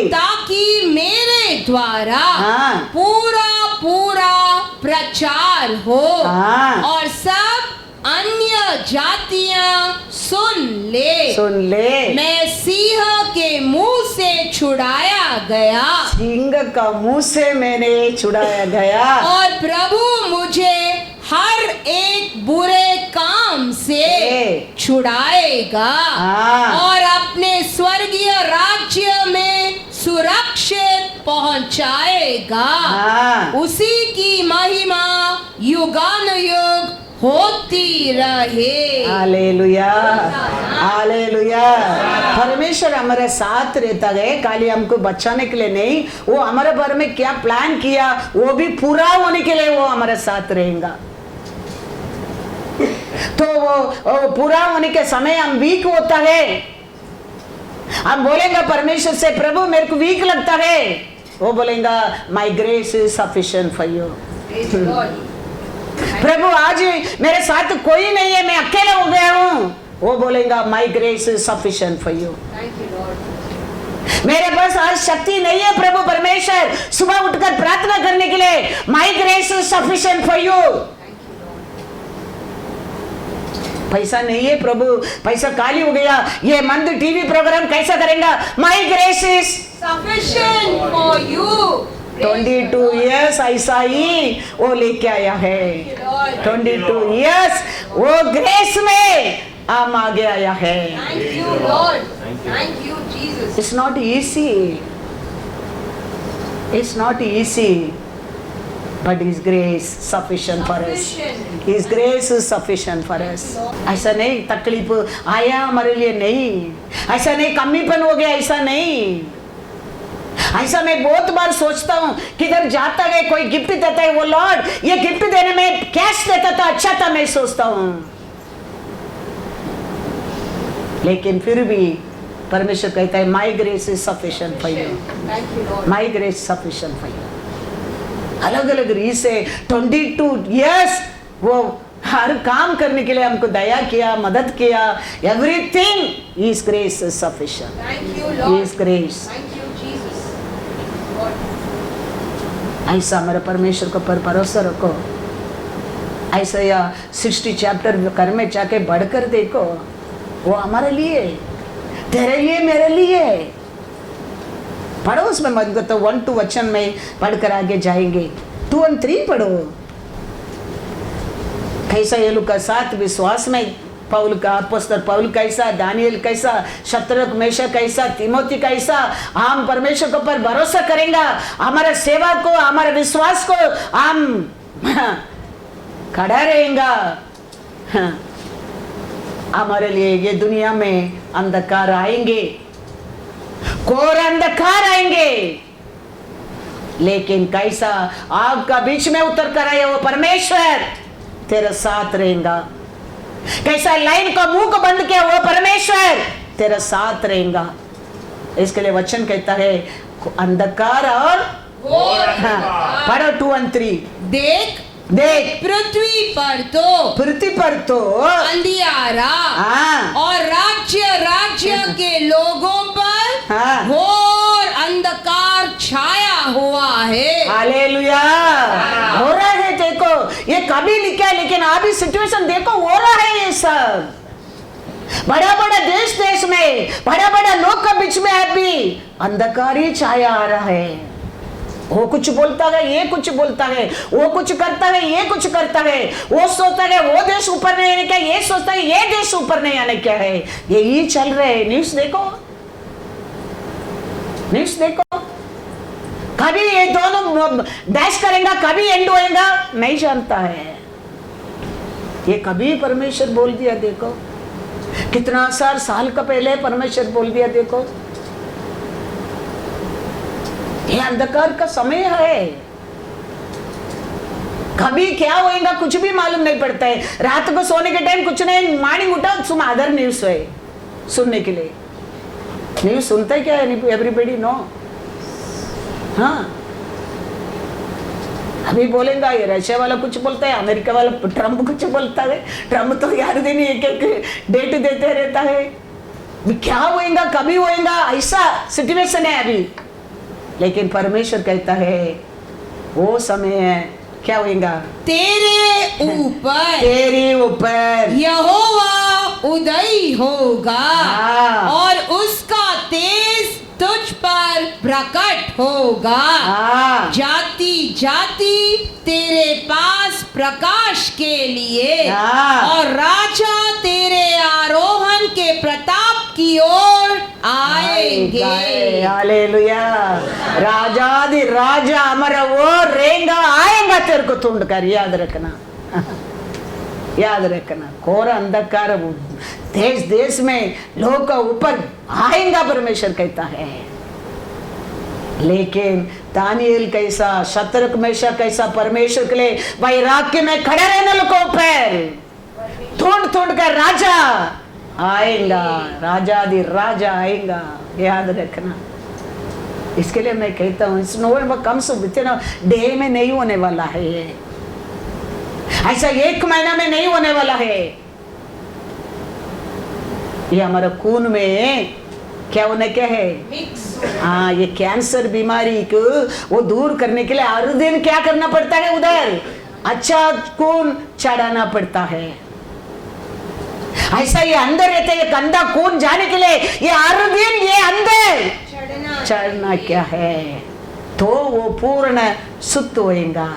ताकि मेरे द्वारा पूरा प्रचार हो और सब अन्य जातियां सुन ले। मैं सिंह के मुंह से छुड़ाया गया, सिंह का मुंह से मैंने छुड़ाया गया, और प्रभु मुझे हर एक बुरे काम से छुड़ाएगा और अपने स्वर्गीय राज्य में सुरक्षित पहुंचाएगा। उसी की महिमा युगानुयुग होती रहे। Hallelujah, hallelujah. परमेश्वर हमारे साथ रहता है, खाली हमको बचाने के लिए नहीं, वो हमारे बारे में क्या प्लान किया वो भी पूरा होने के लिए वो हमारे साथ रहेगा। तो वो पूरा होने के समय हम वीक होता है, हम बोलेंगे परमेश्वर से, प्रभु मेरे को वीक लगता है, वो बोलेगा my grace is sufficient for you. प्रभु आज मेरे साथ कोई नहीं है, मैं अकेला हो गया हूँ, वो बोलेगा my grace is sufficient for you. मेरे पास आज शक्ति नहीं है प्रभु परमेश्वर सुबह उठकर प्रार्थना करने के लिए, माई grace is sufficient for you. पैसा नहीं है प्रभु, पैसा खाली हो गया, ये मंद टीवी प्रोग्राम कैसा करेगा, माई grace is sufficient for you. 22 years ऐसा ही वो लेके आया है, 22 इयर्स वो ग्रेस में हम आगे आया है। Thank you Lord, thank you Jesus. It's not easy, it's not easy, but His grace sufficient for us. His grace is sufficient for us. ऐसा नहीं तकलीफ आया हमारे लिए, नहीं ऐसा नहीं कमीपन हो गया, ऐसा नहीं। ऐसा मैं बहुत बार सोचता हूँ, किधर जाता है कोई गिफ्ट देता है, वो लॉर्ड ये गिफ्ट देने में कैश देता था अच्छा था, मैं सोचता हूँ, लेकिन फिर भी परमेश्वर कहता है माई grace is sufficient for you, my grace sufficient for you. अलग अलग रीज से 22 इयर्स वो हर काम करने के लिए हमको दया किया, मदद किया, everything his grace is sufficient, his grace. ऐसा हमारे परमेश्वर को पर भरोसा रखो, ऐसा या 60 चैप्टर घर में जाके बढ़कर देखो, वो हमारे लिए, तेरे लिए, मेरे लिए। पढ़ो उसमें मत तो 1-2 वचन में पढ़कर आगे जाएंगे, 2 और 3 पढ़ो। कैसा ये लोग का साथ विश्वास में पौल का, अपोस्तल पौल कैसा, दानियल कैसा, शत्रक मेशक कैसा, तिमोथी कैसा, हम परमेश्वर के ऊपर भरोसा करेंगे, हमारे सेवा को, हमारे विश्वास को हम खड़ा रहेगा। हमारे लिए ये दुनिया में अंधकार आएंगे, घोर अंधकार आएंगे, लेकिन कैसा आग का बीच में उतर कर आए वो परमेश्वर तेरे साथ रहेगा। कैसा लाइन का मुंह को बंद किया वो परमेश्वर तेरे साथ रहेगा। इसके लिए वचन कहता है अंधकार और पढ़ो 2 और 3। देख देख पृथ्वी पर तो पृथ्वी पर तो अंधियारा हाँ और राज्य के लोगों पर हाँ। घोर अंधकार छाया हुआ है। हालेलुया। हो रहा है, देखो ये कभी लिखा है, लेकिन अभी सिचुएशन देखो हो रहा है ये सब। बड़ा बड़ा देश में बड़ा बड़ा लोग के बीच में अभी अंधकार ही छाया आ रहा है। वो कुछ बोलता है, ये कुछ बोलता है, वो कुछ करता है, ये कुछ करता है, वो सोचता है वो देश ऊपर नहीं आने क्या, ये सोचता है ये देश ऊपर नहीं आने क्या है। यही चल रहे है। न्यूज़ देखो, न्यूज़ देखो, कभी ये दोनों डैश करेगा, कभी एंड होएगा, नहीं जानता है। ये कभी परमेश्वर बोल दिया, देखो कितना साल का पहले परमेश्वर बोल दिया। देखो ये अंधकार का समय है, कभी क्या होएगा कुछ भी मालूम नहीं पड़ता है। रात को सोने के टाइम कुछ नहीं, मॉर्निंग उठाओ तुम अदर न्यूज है सुनने के लिए। न्यूज सुनता है क्या एवरीबडी? नो। हाँ अभी बोलेगा ये रशिया वाला कुछ बोलता है, अमेरिका वाला ट्रम्प कुछ बोलता है। ट्रम्प तो यार दिन एक डेट देते रहता है। क्या होएगा, कभी होएगा, ऐसा सिचुएशन है अभी। लेकिन परमेश्वर कहता है वो समय है, क्या होएगा? तेरे ऊपर यहोवा उदय होगा और उसका तेज तुझ पर प्रकट होगा। जाति जाति तेरे पास प्रकाश के लिए और राजा तेरे आरोहण के प्रताप की ओर आएंगे। हालेलुया। राजादि राजा हमारा वो रहेगा, आएगा तेरे को ढूंढ कर। याद रखना, याद रखना। घोर अंधकार देश में लोग का ऊपर आएगा, परमेश्वर कहता है। लेकिन दानिएल कैसा, शतरक मेशक कैसा परमेश्वर के लिए वैराग्य में खड़े रहने लोगों पर ढूंढ कर राजा आएगा, राजादि राजा आएगा। याद रखना। इसके लिए मैं कहता हूँ इस November comes within a day में नहीं होने वाला है ये, ऐसा एक महीना में नहीं होने वाला है। ये हमारा खून में क्या होने क्या है? हाँ, ये कैंसर बीमारी को वो दूर करने के लिए हर दिन क्या करना पड़ता है? उधर अच्छा खून चढ़ाना पड़ता है। ऐसा ये अंदर रहते, ये गंदा खून जाने के लिए ये हर दिन ये अंदर चढ़ना क्या है, तो वो पूर्ण शुद्ध होएगा।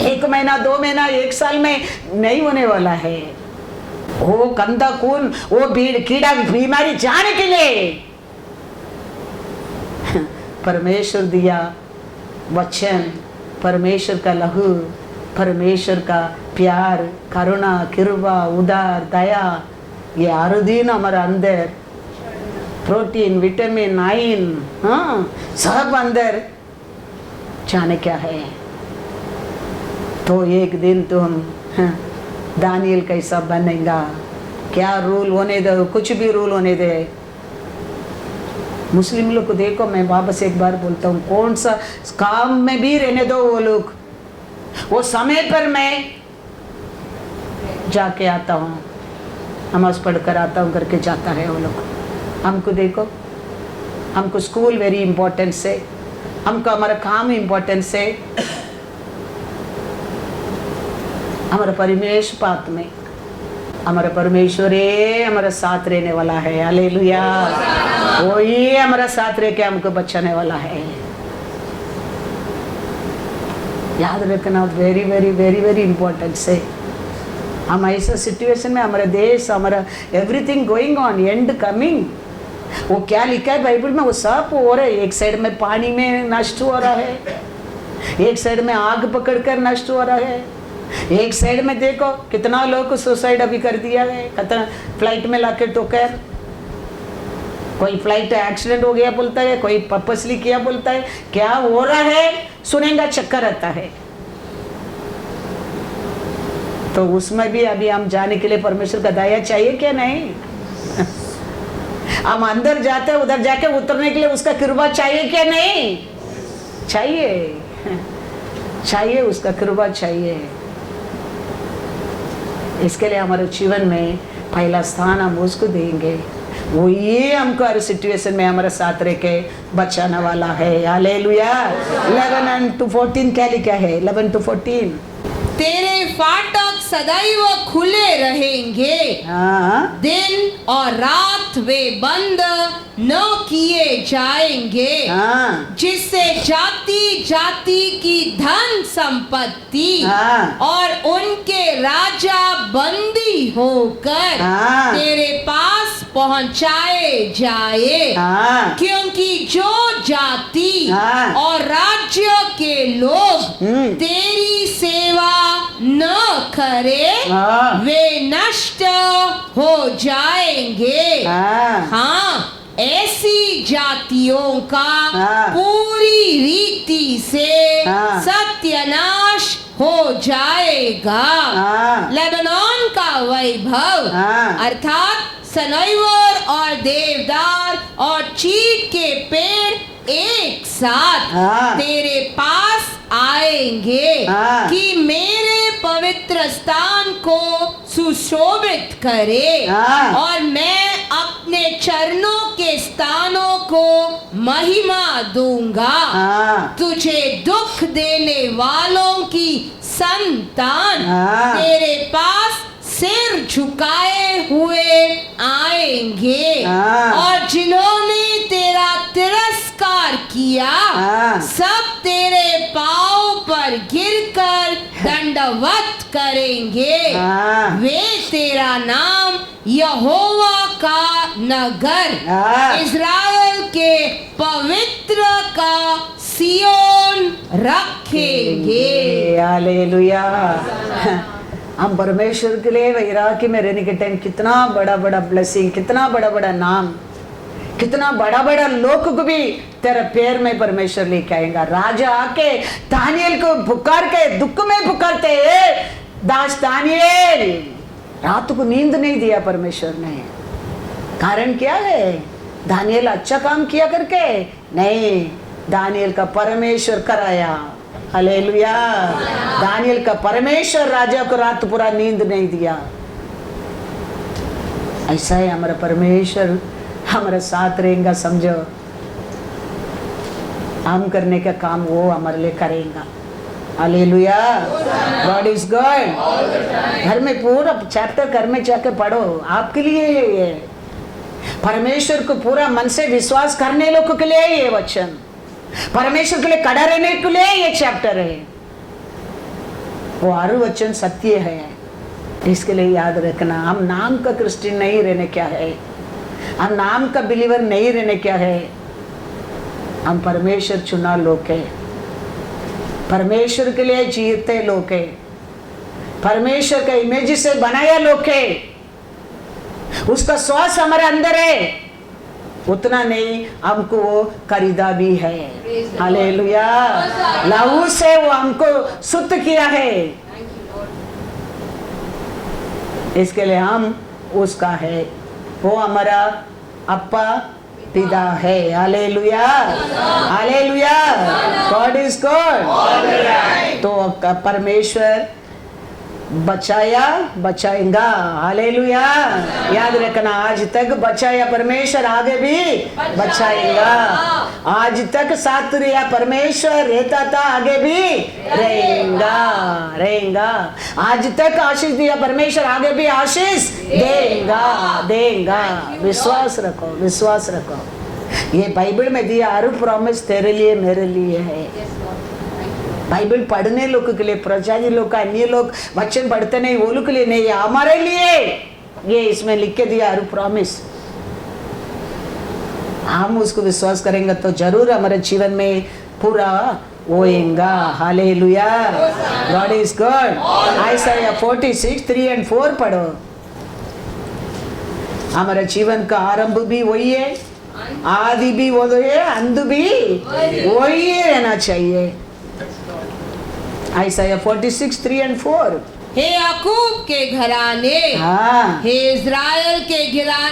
एक महीना, 2 महीना, 1 साल में नहीं होने वाला है। वो गंदा खून, वो कीड़ा बीमारी जाने के लिए परमेश्वर दिया वचन, परमेश्वर का लहू, परमेश्वर का प्यार, करुणा, कृपा, उदार, दया, ये हर दिन हमारे अंदर प्रोटीन, विटामिन, आयरन, हाँ सब अंदर जाने क्या है। तो एक दिन तुम दानिएल कैसा बनेगा? क्या रूल होने दो, कुछ भी रूल होने दे। मुस्लिम लोग को देखो, मैं वापस एक बार बोलता हूँ, कौन सा काम में भी रहने दो वो लोग, वो समय पर मैं जाके आता हूँ, नमाज पढ़ कर आता हूँ करके जाता है वो लोग। हमको देखो, हमको स्कूल वेरी इम्पोर्टेंट से, हमको हमारा काम इम्पोर्टेंट से, हमारा परमेश्वर पात में हमारा परमेश्वर हमारा साथ रहने वाला है। हालेलुया। वही हमारा साथ रह के हमको बचाने वाला है। याद रखना, very very very very important से। हम ऐसा सिचुएशन में हमारा देश, हमारा everything going on, and coming, वो क्या लिखा है बाइबल में वो सब हो रहा है। एक साइड में पानी में नष्ट हो रहा है, एक साइड में आग पकड़कर नष्ट हो रहा है, एक साइड में देखो कितना लोग को सुसाइड अभी कर दिया है, कितना फ्लाइट में लाके ठोकर, कोई फ्लाइट एक्सीडेंट हो गया बोलता है, कोई पर्पसली किया बोलता है। क्या हो रहा है सुनेगा चक्कर आता है। तो उसमें भी अभी हम जाने के लिए परमेश्वर का दया चाहिए क्या? नहीं। हम अंदर जाते हैं, उधर जाके उतरने के लिए उसका कृपा चाहिए क्या? नहीं चाहिए। चाहिए, उसका कृपा चाहिए। इसके लिए हमारे जीवन में पहला स्थान हम उसको देंगे। वो ये हमको हर सिचुएशन में हमारे साथ रह के बचाने वाला है। हालेलुया। 11-14 क्या लिखा है? 11-14 तेरे फाटक सदैव खुले रहेंगे, हाँ दिन और रात वे बंद न किए जाएंगे, हाँ जिससे जाति जाति की धन संपत्ति हाँ। और उनके राजा बंदी होकर हाँ। तेरे पास पहुंचाए जाए। हाँ क्योंकि जो जाति हाँ। और राज्य के लोग तेरी सेवा न करे हाँ। वे नष्ट हो जाएंगे। हाँ हाँ, ऐसी जातियों का हाँ। पूरी रीति से हाँ। सत्यानाश हो जाएगा। हाँ। लेबनान का वैभव हाँ। अर्थात सनैवर और देवदार और चीड़ के पेड़ एक साथ हाँ। तेरे पास आएंगे हाँ। कि मेरे पवित्र स्थान को सुशोभित करे। हाँ। और मैं अपने चरणों के स्थानों को महिमा दूंगा। हाँ। तुझे दुख देने वालों की संतान हाँ। तेरे पास सिर झुकाए हुए आएंगे। हाँ। और जिन्होंने तेरा तिरस्कार किया हाँ। सब तेरे पांव पर गिरकर दंडवत करेंगे। हाँ। वे तेरा नाम यहोवा का नगर हाँ। इज़राइल के पवित्र का सियोन रखेंगे। हालेलुया। हम परमेश्वर के लिए वैराग्य में रहने के टाइम कितना बड़ा बड़ा ब्लेसिंग, कितना बड़ा बड़ा नाम, कितना बड़ा बड़ा लोग को भी तेरे पैर में परमेश्वर लेके आएगा। राजा आके दानियल को पुकार के दुख में पुकारते, दास दानियल, रात को नींद नहीं दिया परमेश्वर ने। कारण क्या है? दानियल अच्छा काम किया करके नहीं, दानियल का परमेश्वर कराया। हालेलुया। दानियल का परमेश्वर राजा को रात पूरा नींद नहीं दिया। ऐसा है हमारा परमेश्वर हमारे साथ रहेगा। समझो, हम करने का काम वो हमारे लिए करेगा। हालेलुया। God is God. घर में पूरा चैप्टर घर में जाके पढ़ो, आपके लिए ये परमेश्वर को पूरा मन से विश्वास करने लोगों के लिए ये वचन, परमेश्वर के लिए खड़ा रहने के लिए ये चैप्टर है। वो हर वचन सत्य है। इसके लिए याद रखना, हम नाम का क्रिश्चियन नहीं रहने क्या है, हम नाम का बिलीवर नहीं रहने क्या है, हम परमेश्वर चुना लोग है, परमेश्वर के लिए जीते लोग है, परमेश्वर का इमेज से बनाया लोग है, उसका श्वास हमारे अंदर है। उतना नहीं, हमको वो खरीदा भी है। हालेलुया। लहू से वो हमको शुद्ध किया है। इसके लिए हम उसका है, वो हमारा अप्पा पिता है। Hallelujah. Hallelujah. God is God. तो परमेश्वर बचाया, बचाएगा। हालेलुया। याद रखना, आज तक बचाया परमेश्वर, आगे भी बचाएगा। आज तक साथ रहा परमेश्वर, रहता था, आगे भी रहेगा। आज तक आशीष दिया परमेश्वर, आगे भी आशीष देगा। विश्वास रखो, विश्वास रखो। ये बाइबल में दिया हर प्रॉमिस तेरे लिए मेरे लिए है। बाइबल पढ़ने लोगों के लिए, प्रजाति लोग, अन्य लोग वचन पढ़ते नहीं, वो लोग के लिए नहीं, हमारे लिए ये इसमें लिख के दिया हर प्रॉमिस। हम उसको विश्वास करेंगे तो जरूर हमारे जीवन में पूरा होएगा। Hallelujah. God is God. Isaiah 46:3-4 पढ़ो। हमारे जीवन का आरंभ भी वही है, आदि भी वही है, अंत भी वही रहना चाहिए। आइसाया 46:3-4। हे याकूब के घराने, हाँ। हे इज़राइल के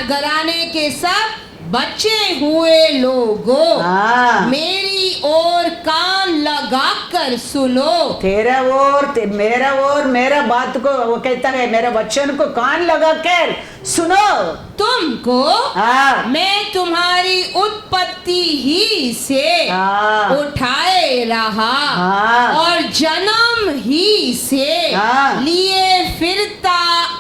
घराने के सब बचे हुए लोगों, हाँ, मेरी ओर कान लगाकर सुनो। तेरा और मेरा बात को, वो कहता है मेरा वचन को कान लगा कर सुनो। तुमको हाँ, मैं तुम्हारी उत्पत्ति ही से हाँ, उठाए रहा हाँ, और जन्म ही से हाँ, लिए फिरता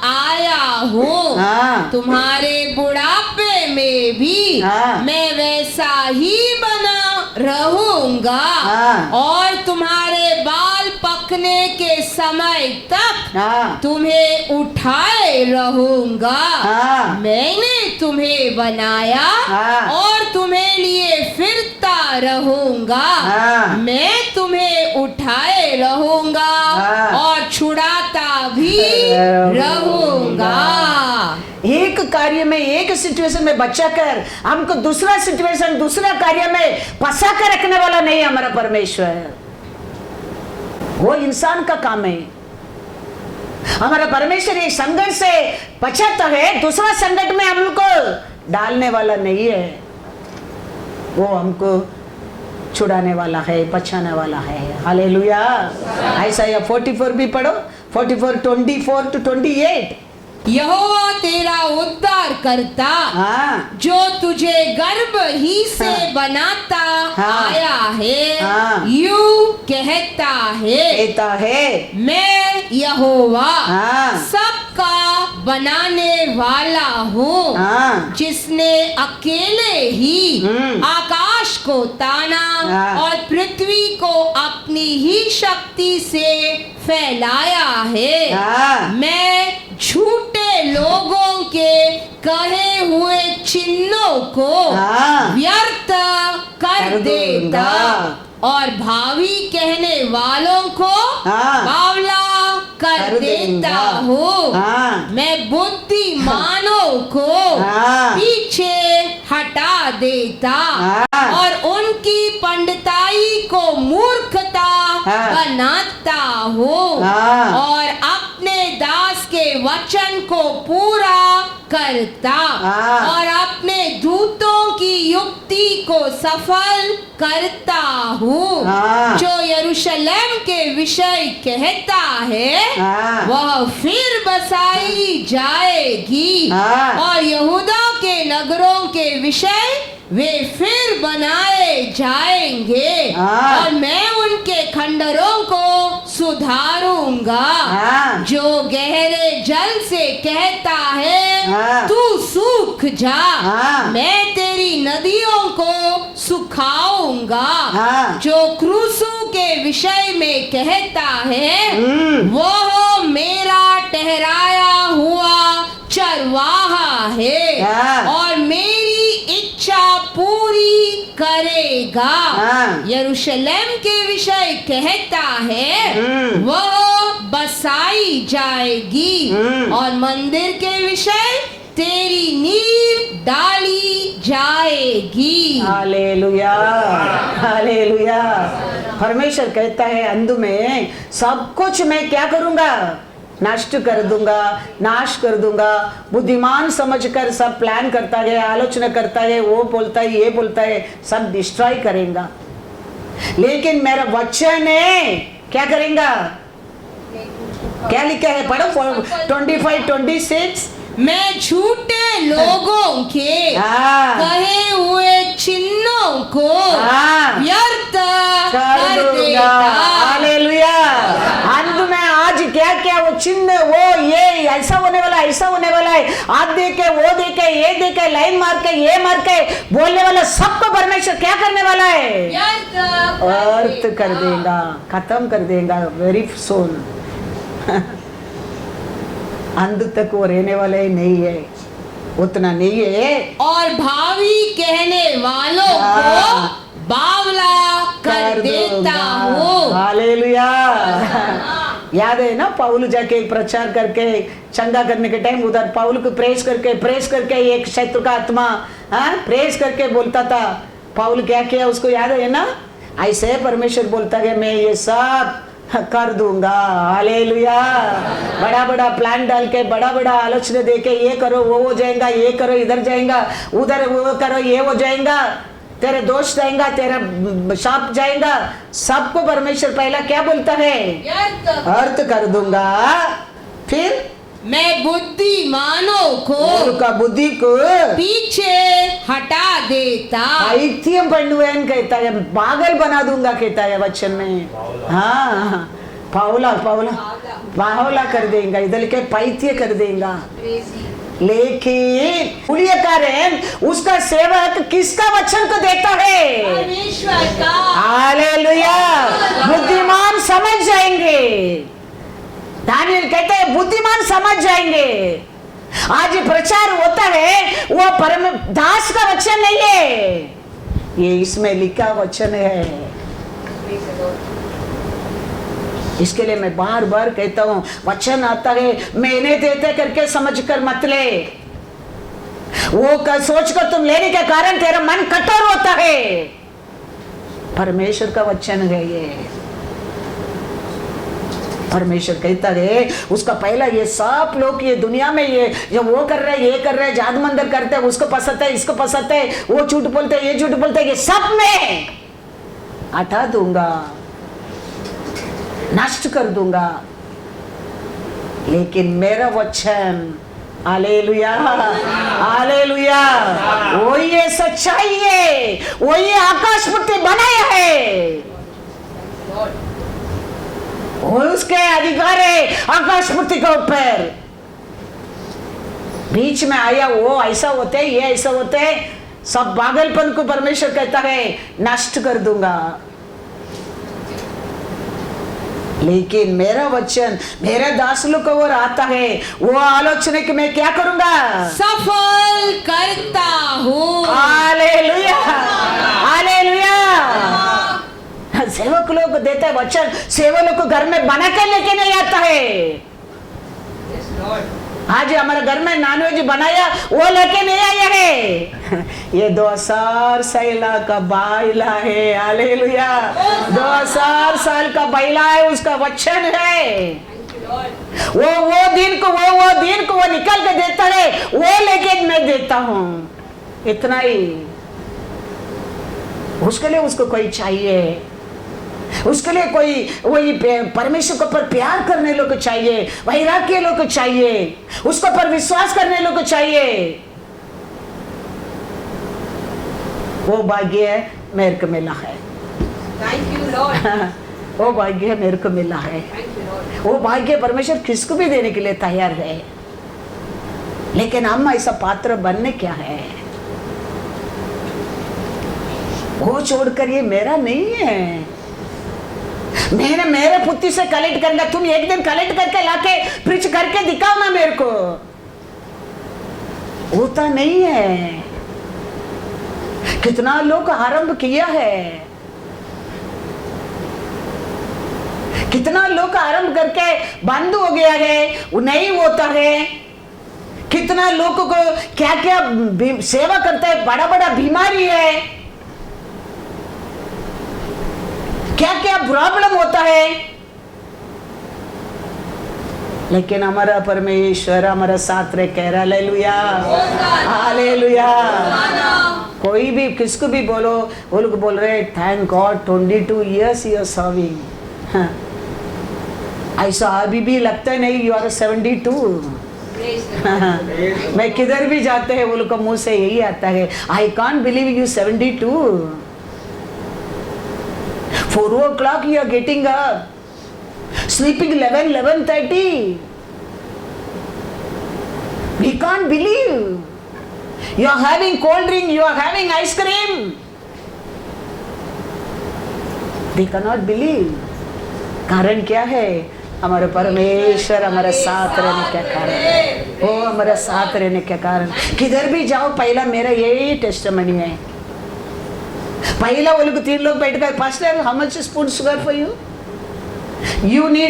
आया हूँ। हाँ, तुम्हारे बुढ़ापे में भी हाँ, मैं वैसा ही बना रहूंगा हाँ, और तुम्हारे बाल पकने के समय तक हाँ, तुम्हें उठाए रहूंगा। हाँ, मैंने तुम्हें बनाया हाँ, और तुम्हें लिए फिरता रहूंगा। हाँ, मैं तुम्हें उठाए रहूंगा हाँ, और छुड़ाता भी रहूंगा। एक कार्य में, एक सिचुएशन में बचा कर हमको दूसरा सिचुएशन, दूसरा कार्य में फंसा कर रखने वाला नहीं हमारा परमेश्वर। वो इंसान का काम है। हमारा परमेश्वर एक संकट से बचाता है, दूसरा संकट में हमको डालने वाला नहीं है। वो हमको छुड़ाने वाला है, बचाने वाला है। हालेलुया। आइसाया 44 भी पढ़ो, 44 24 to 28। यहोवा तेरा उद्धार करता, हाँ, जो तुझे गर्भ ही से हाँ, बनाता हाँ, आया है, हाँ, यूं कहता है, कहता है मैं यहोवा हाँ, सबका बनाने वाला हूँ, हाँ, जिसने अकेले ही आकाश को ताना हाँ, और पृथ्वी को अपनी ही शक्ति से फैलाया है। हाँ, मैं झूठे लोगों के कहे हुए चिन्हों को हाँ, व्यर्थ कर देता और भावी कहने वालों को हाँ, बावला कर देता हूँ। हाँ, मैं बुद्धिमानों को हाँ, पीछे हटा देता हाँ, और उनकी पंडिताई को मूर्खता हाँ, बनाता हूँ हाँ, और अपने दास के वचन को पूरा करता हाँ, और अपने दूतों की युक्ति को सफल करता हूँ। हाँ, जो यरूशलेम के विषय कहता है हाँ, वह फिर बसाई जाएगी हाँ, और यहूदा के नगरों के विषय वे फिर बनाए जाएंगे हाँ, और मैं उनके खंडरों को सुधारूंगा। हाँ, जो गहरे जल से कहता है हाँ, तू सूख जा, हाँ, मैं तेरी नदियों को सुखाऊंगा। हाँ, जो क्रूसों के विषय में कहता है वह मेरा ठहराया हुआ चरवाहा है हाँ, और मेरी इच्छा पूरी करेगा। हाँ, यरूशलेम के विषय कहता है वह बसाई जाएगी और मंदिर के विषय तेरी नींव डाली जाएगी। Hallelujah, hallelujah. परमेश्वर कहता है अंत में सब कुछ मैं क्या करूंगा, नष्ट कर दूंगा, नाश कर दूंगा। बुद्धिमान समझकर सब प्लान करता है, आलोचना करता है, वो बोलता है, ये बोलता है, सब डिस्ट्रॉय करेगा। लेकिन मेरा वचन है क्या करेगा, क्या लिखा है पढ़ो 25-26। मैं झूठे लोगों के हाँ, कहे हुए चिन्हों को हाँ, व्यर्थ कर कर दूंगा। देता। हालेलुया। अंत में आज क्या क्या वो चिन्ह, वो ये ऐसा होने वाला, ऐसा होने वाला है, आप देखे, वो देखे, ये देखे, लाइन मार के, ये मार के बोलने वाला सबको परमेश्वर क्या करने वाला है, व्यर्थ अर्थ कर देगा, खत्म कर देगा वेरी सोन। अंत तक वो रहने वाला ही नहीं है, उतना नहीं है। और भावी कहने वालों हाँ, को बावला कर देता हूँ। हालेलुया। याद है ना, पौल जाके प्रचार करके चंगा करने के टाइम उधर पौल को प्रेस करके एक शत्रु का आत्मा प्रेस करके बोलता था। पौल क्या किया उसको याद है ना, ऐसे परमेश्वर बोलता है मैं ये सब कर दूंगा। हालेलुया। बड़ा बड़ा प्लान डाल के, बड़ा बड़ा आलोचना दे के, ये करो वो हो जाएगा, ये करो इधर जाएगा, उधर वो करो ये हो जाएगा, तेरे दोष जाएगा, तेरा शाप जाएगा, सबको परमेश्वर पहला क्या बोलता है? अर्थ कर दूंगा। फिर मैं बुद्धिमानों को उनका बुद्धि को पीछे हटा देता। पைத்தியம் பண்ணுவேன் कहता है, पागल बना दूंगा कहता है वचन में। हाँ, पावला पावला पावला कर देगा, इधर के पைத்திய कर देगा। लेकिन उलियकारन उसका सेवक किसका वचन को देता है? परमेश्वर का। हालेलुया। बुद्धिमान समझ जाएंगे। दानियल कहते हैं बुद्धिमान समझ जाएंगे। आज प्रचार होता है वो परम दास का वचन नहीं है, ये इसमें लिखा वचन है। इसके लिए मैं बार बार कहता हूं, वचन आता है मैंने देते करके समझ कर मत ले। वो सोच कर तुम लेने के कारण तेरा मन कठोर होता है। परमेश्वर का वचन है ये। परमेश्वर कहता है उसका पहला ये सब लोग ये दुनिया में ये जो वो कर रहे ये कर रहे, जादू मंदिर करते हैं, उसको पसंद है इसको पसंद है, वो झूठ बोलते हैं ये झूठ बोलते हैं, ये सब में हटा दूंगा, नष्ट कर दूंगा। लेकिन मेरा वचन, हालेलुया हालेलुया, वो ये सच्चाई है, वो ये आकाश पृथ्वी बनाया है, वो उसके अधिकार है आकाश पृथ्वी के ऊपर। बीच में आया वो ऐसा होते ये ऐसा होते, सब पागलपन को परमेश्वर कहता है नष्ट कर दूंगा। लेकिन मेरा वचन मेरे दास लोग को ओर आता है, वो आलोचना कि मैं क्या करूंगा? सफल करता हूँ। Hallelujah hallelujah. सेवक लोग को देता है वचन, सेवक लोग को घर में बना के लेके नहीं आता है। आज हमारे घर में नॉनवेज बनाया वो लेके नहीं आया है, ये 2000 साल का बैला है। हालेलुया। 2000 साल का बैला है, उसका वचन है। वो दिन को वो निकल के देता है, वो लेके मैं देता हूं, इतना ही। उसके लिए उसको कोई चाहिए, उसके लिए कोई वही परमेश्वर के ऊपर प्यार करने लोग चाहिए, वैराग्य लोग चाहिए, उसके ऊपर विश्वास करने लोग चाहिए। वो भाग्य मेरे को मिला है। Thank you, Lord. वो भाग्य मेरे को मिला है। वो भाग्य परमेश्वर किसको भी देने के लिए तैयार है, लेकिन हम ऐसा पात्र बनने क्या है? वो छोड़कर ये मेरा नहीं है, मैंने मेरे पुत्री से कलेक्ट करना। तुम एक दिन कलेक्ट करके लाके प्रीच करके दिखाओ ना मेरे को, होता नहीं है। कितना लोग आरंभ किया है, कितना लोग आरंभ करके बंद हो गया है, वो नहीं होता है। कितना लोगों को क्या क्या सेवा करता है, बड़ा बड़ा बीमारी है, क्या क्या प्रॉब्लम होता है, लेकिन हमारा परमेश्वर हमारा साथ रह कह रहा। Hallelujah hallelujah. कोई भी किसको भी बोलो, वो लोग बोल रहे thank God 22 years you are serving. ऐसा अभी भी लगता है नहीं, यू आर 72। मैं किधर भी जाते हैं वो लोग का मुंह से यही आता है, I can't believe you 72। 4 o'clock you are getting up, sleeping 11:30. We can't believe. You are having cold drink, you are having ice cream. They cannot believe. कारण क्या है? हमारे परमेश्वर हमारे साथ रहने के कारण, वो हमारे साथ रहने के कारण। किधर भी जाओ पहला मेरा यही टेस्टिमनी है। पहला वो लोग 3 लोग बैठ गए, pastor how much spoon sugar for you,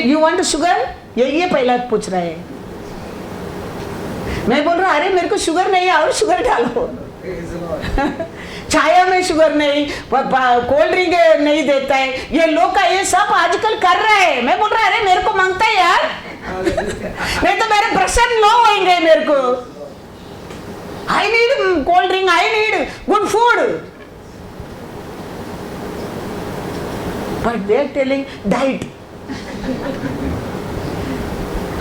you want sugar, ये पहला पूछ रहा है। मैं बोल रहा अरे मेरे को शुगर नहीं है और शुगर डालो। चाय में शुगर नहीं, कोल्ड ड्रिंक नहीं देता है, ये लोग का ये सब आजकल कर रहे हैं। मैं बोल रहा अरे मेरे को मांगता है यार, नहीं तो मेरे प्रेशर लो होंगे मेरे को। I need cold drink, I need good food, but they are telling diet.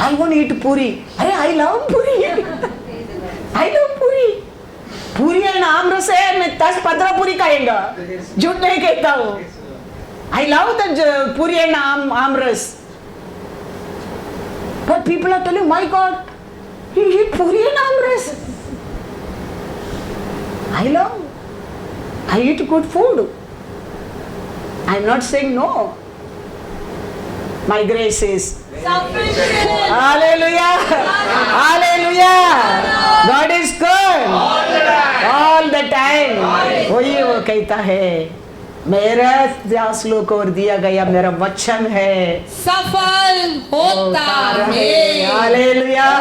I won't eat puri, अरे आई लव पूरी, आई लव पूरी। पूरी है ना आमरस है, मैं 10-15 पूरी खाएगा, झूठ नहीं कहता हूँ। आई लव द पूरी है ना aamras, but people are telling my God you eat puri है ना aamras. I love, I eat good food, I am not saying no, my grace is Hallelujah, Hallelujah, God is good all the time। वही वो कहता है, मेरा 10 श्लोक और दिया गया मेरा वचन है सफल होता है। हालेलुया,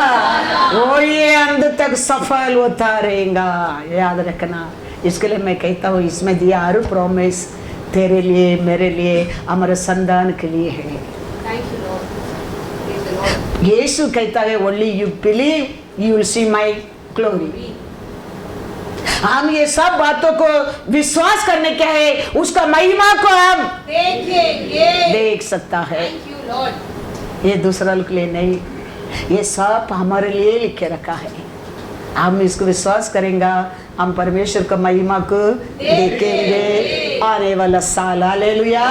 वो ये अंत तक सफल होता रहेगा, याद रखना। इसके लिए मैं कहता हूँ इसमें दिया हर प्रॉमिस तेरे लिए, मेरे लिए, हमारे संतान के लिए है। यीशु कहता है only you believe you will see my glory. हम ये सब बातों को विश्वास करने क्या है, उसका महिमा को हम देखेंगे, देख सकता है। ये दूसरा लोग के लिए नहीं, ये सब हमारे लिए लिखे रखा है। हम इसको विश्वास करेंगे, हम परमेश्वर का महिमा को देखेंगे आने वाला साल। हालेलुया।